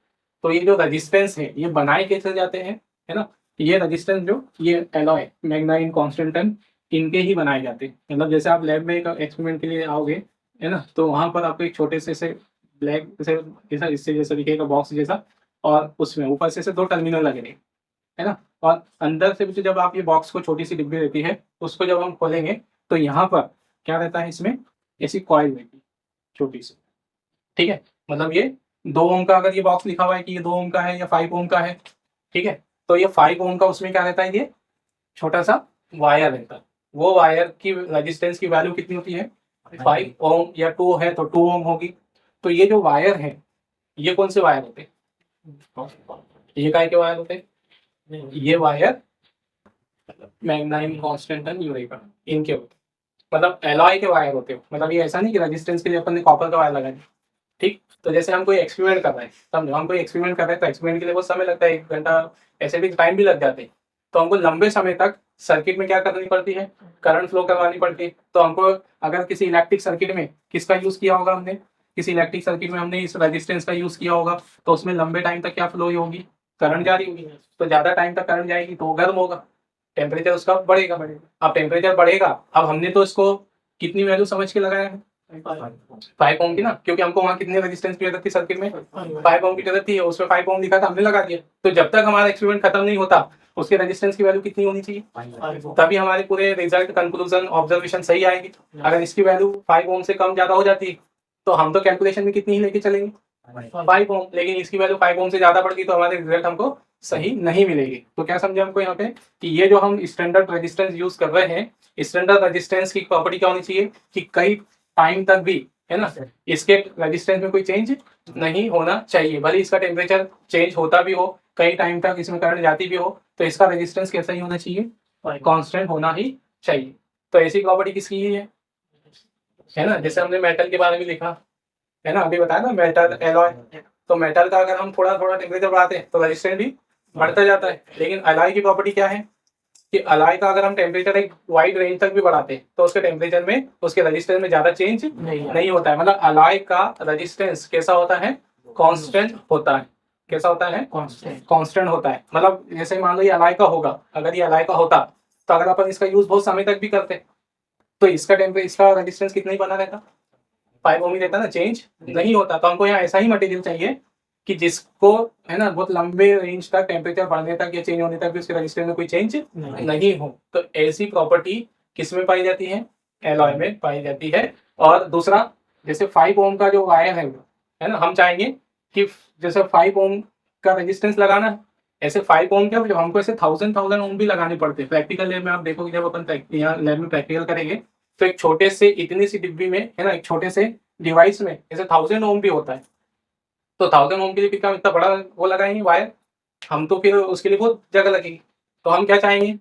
तो ये जो रेजिस्टेंस है ये बनाए कैसे जाते हैं, है ना, ये रेजिस्टेंस जो ये एलॉय मैग्नाइन कॉन्स्टेंटन इनके ही बनाए जाते हैं। मतलब जैसे आप लैब में एक एक्सपेरिमेंट के लिए आओगे, है ना, तो वहां पर आपको एक छोटे से ब्लैक से जैसा इससे जैसा दिखेगा बॉक्स जैसा, और उसमें ऊपर से 2 टर्मिनल लगे रहेंगे, है ना, और अंदर से भी जब आप ये बॉक्स को, छोटी सी डिब्बी रहती है उसको जब हम खोलेंगे तो यहाँ पर क्या रहता है, इसमें ऐसी कॉइल रहती है छोटी सी। ठीक है, मतलब ये 2 ओम का, अगर ये बॉक्स लिखा हुआ है कि ये 2 ओम का है या 5 ओम का है, ठीक है, तो ये 5 ओम का उसमें क्या रहता है, ये छोटा सा वायर रहता है। वो वायर की रेजिस्टेंस की वैल्यू कितनी होती है? 5 ओम, या 2 है तो 2 ओम होगी। तो ये जो वायर है ये कौन से वायर होते हैं? ये काय के वायर होते हैं? ये वायर मैग्नाइम कॉन्स्टेंटन यूरेका इनके होते हैं। मतलब एलॉय के वायर होते हो। मतलब ये ऐसा नहीं कि रेजिस्टेंस के लिए अपन ने कॉपर का वायर लगाया। ठीक, तो जैसे हम कोई एक्सपेरिमेंट कर रहे हैं, समझो हम कोई एक्सपेरिमेंट कर रहे हैं तो एक्सपेरिमेंट के लिए बहुत समय लगता है, 1 घंटा, ऐसे भी टाइम भी लग जाते हैं। तो हमको लंबे समय तक सर्किट में क्या करनी पड़ती है, करंट फ्लो करवानी पड़ती है। तो हमको अगर किसी इलेक्ट्रिक सर्किट में किसका यूज किया होगा हमने, किसी इलेक्ट्रिक सर्किट में हमने इस रेजिस्टेंस का यूज किया होगा, तो उसमें लंबे टाइम तक क्या फ्लो होगी, करंट जारी होगी। तो ज्यादा टाइम तक करंट जाएगी तो गर्म होगा, टेम्परेचर उसका बढ़ेगा। अब टेम्परेचर बढ़ेगा, अब हमने तो इसको कितनी वैल्यू समझ के लगाया है, 5 ओम की ना, क्योंकि हमको वहाँ कितने रेजिस्टेंस की जरूरत थी सर्किट में, 5 ओम की जरूरत थी, उसमें 5 ओम लिखा था, हमने लगा दिया। तो जब तक हमारा एक्सपेरिमेंट खत्म नहीं होता उसके रेजिस्टेंस की वैल्यू कितनी होनी चाहिए, तभी हमारे पूरे रिजल्ट, कंक्लूजन, ऑब्जर्वेशन सही आएगी। अगर इसकी वैल्यू 5 ओम से कम ज्यादा हो जाती तो हम तो कैलकुलेशन में कितनी ही लेके चलेंगे, 5 ओम, लेकिन इसकी वैल्यू 5 ओम से ज्यादा बढ़ गई तो हमारे रिजल्ट हमको सही नहीं मिलेगी। तो क्या समझे हमको यहाँ पे कि ये जो हम स्टैंडर्ड रेजिस्टेंस यूज कर रहे हैं, स्टैंडर्ड रेजिस्टेंस की प्रॉपर्टी क्या होनी चाहिए कि कई टाइम तक भी, है ना, इसके रेजिस्टेंस में कोई चेंज नहीं होना चाहिए। भले इसका टेम्परेचर चेंज होता भी हो, कई टाइम तक इसमें करंट जाती भी हो, तो इसका रेजिस्टेंस कैसा ही होना चाहिए, कांस्टेंट होना ही चाहिए। तो ऐसी प्रॉपर्टी किसकी है ना, जैसे हमने मेटल के बारे में लिखा है ना, अभी बताया ना, मेटल एलॉय। तो मेटल का अगर हम थोड़ा थोड़ा टेम्परेचर बढ़ाते हैं तो रेजिस्टेंस भी बढ़ता जाता है। लेकिन अलाय की प्रॉपर्टी क्या है कि अलाय का अगर हम टेम्परेचर एक वाइड रेंज तक भी बढ़ाते हैं तो उसके टेम्परेचर में, उसके रेजिस्टेंस में ज्यादा चेंज नहीं होता है। मतलब अलाय का रेजिस्टेंस कैसा होता है, कांस्टेंट होता है। कैसा होता है, कांस्टेंट होता है। मतलब जैसे मान लो ये अलाय का होगा, अगर ये अलाय का होता तो अगर अपन इसका यूज बहुत समय तक भी करते तो इसका टेम्परेचर, इसका रेजिस्टेंस कितना ही बना रहता, 5 ओम ही रहता ना, चेंज नहीं होता। तो हमको यहाँ ऐसा ही मटेरियल चाहिए कि जिसको, है ना, बहुत लंबे रेंज तक टेम्परेचर बढ़ने तक या चेंज होने तक भी उसके रेजिस्टेंस में कोई चेंज नहीं हो। तो ऐसी प्रॉपर्टी किस में पाई जाती है, एलॉय में पाई जाती है। और दूसरा, जैसे 5 ओम का जो वायर है ना, हम चाहेंगे कि जैसे 5 ओम का रेजिस्टेंस लगाना है, ऐसे 5 ओम क्या, जब हमको ऐसे 1000 ओम भी लगाने पड़ते हैं। प्रैक्टिकल लैब में आप देखोगे, जब अपन यहाँ लैब में प्रैक्टिकल करेंगे तो एक छोटे से, इतनी सी डिब्बी में, है ना, एक छोटे से डिवाइस में जैसे 1000 ओम भी होता है। तो 1000 ओम के लिए फिर इतना बड़ा वो लगाएंगे वायर, हम तो फिर उसके लिए बहुत जगह लगेगी। तो हम क्या चाहेंगे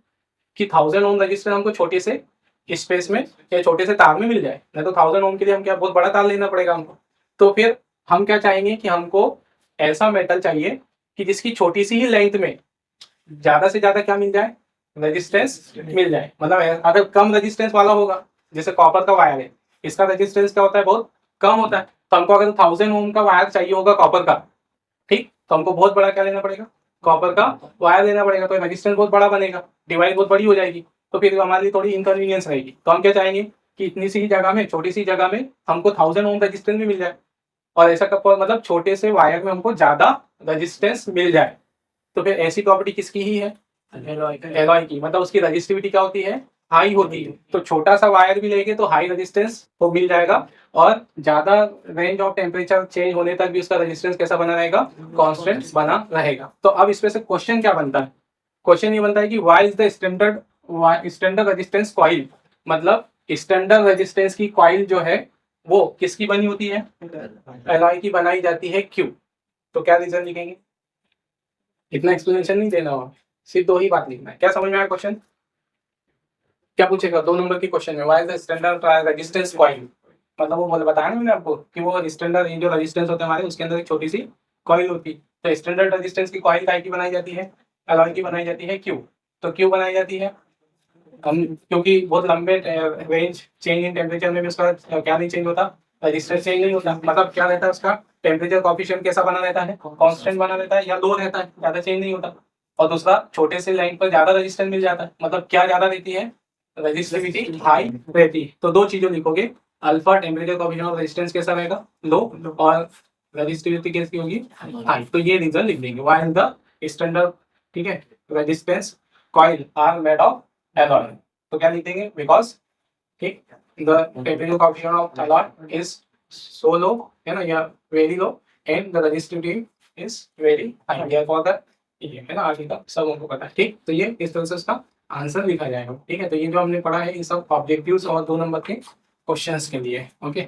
कि 1000 ओम रजिस्टर हमको छोटे से स्पेस में या छोटे से तार में मिल जाए। नहीं तो 1000 ओम के लिए हम क्या बहुत बड़ा तार लेना पड़ेगा हमको। तो फिर हम क्या चाहेंगे कि हमको ऐसा मेटल चाहिए कि जिसकी छोटी सी ही लेंथ में ज्यादा से ज्यादा क्या मिल जाए, रेजिस्टेंस मिल जाए। मतलब अगर कम रेजिस्टेंस वाला होगा, जैसे कॉपर का वायर है, इसका रेजिस्टेंस क्या होता है, बहुत कम होता है। तो हमको अगर 1000 ओम का वायर चाहिए होगा कॉपर का, ठीक, तो हमको बहुत बड़ा क्या लेना पड़ेगा, कॉपर का वायर लेना पड़ेगा। तो रेजिस्टेंस बहुत बड़ा बनेगा, डिवाइस बहुत बड़ी हो जाएगी, तो फिर हमारे लिए थोड़ी इनकन्वीनियंस रहेगी। तो हम क्या चाहेंगे कि इतनी सी जगह में, छोटी सी जगह में हमको 1000 ओम रेजिस्टेंस भी मिल जाए, और ऐसा कब मतलब छोटे से वायर में हमको ज्यादा रेजिस्टेंस मिल जाए। तो फिर ऐसी प्रॉपर्टी किसकी ही है, एलॉय की। मतलब उसकी रजिस्टिविटी क्या होती है, हाई होती है। तो छोटा सा वायर भी लेंगे तो हाई रेजिस्टेंस वो मिल जाएगा, और ज्यादा रेंज ऑफ टेम्परेचर चेंज होने तक भी उसका रेजिस्टेंस कैसा बना रहेगा, कांस्टेंट बना रहेगा। तो अब इसमें से क्वेश्चन क्या बनता है, क्वेश्चन ये बनता है कि why is the standard resistance coil. मतलब स्टैंडर्ड रेजिस्टेंस की कॉइल जो है वो किसकी बनी होती है, एलॉय की बनाई जाती है, क्यों। तो क्या रीजन लिखेंगे, इतना एक्सप्लेनेशन नहीं देना होगा, सिर्फ 2 ही बात लिखना है। क्या समझ में आया क्वेश्चन, क्या पूछेगा 2 नंबर के क्वेश्चन में, why is the standard resistance coil. मतलब वो बोले बताया ना मैंने आपको कि वो स्टैंडर्ड जो रेजिस्टेंस होते हैं हमारे, उसके अंदर एक छोटी सी कॉइल होती है। तो स्टैंडर्ड रेजिस्टेंस की कॉइल काय की बनाई जाती है, एलॉय की बनाई जाती है, क्यों। तो क्यों बनाई जाती है, हम क्योंकि बहुत लंबे रेंज चेंज इन टेम्परेचर में भी उसका क्या नहीं चेंज होता, रेजिस्टेंस चेंज नहीं होता। मतलब क्या रहता है उसका टेम्परेचर कोएफिशिएंट कैसा बना रहता है, कांस्टेंट बना रहता है या लो रहता है, ज्यादा चेंज नहीं होता। और दूसरा छोटे से लाइन पर ज्यादा रेजिस्टेंस मिल जाता है। मतलब क्या ज्यादा रहती है, रेजिस्टिविटी हाई रहती है। तो 2 चीजों लिखोगे, alpha temperature coefficient of resistance कैसा रहेगा, लो, और रेजिस्टिविटी कैसी होगी, हाई। तो ये रीजन लिख देंगे, व्हाई इज द स्टैंडर्ड, ठीक है, resistance coil are made of alloy. तो क्या लिख देंगे, बिकॉज ठीक the temperature coefficient of alloy is so low, है ना, या very low, and the resistivity is very high, therefore the, ये है ना, आगे का सब हमको पता है। ठीक, तो ये इस तरह से इसका आंसर लिखा जाएगा। ठीक है, तो ये जो हमने पढ़ा है ये सब ऑब्जेक्टिव्स और 2 नंबर के क्वेश्चंस के लिए। ओके।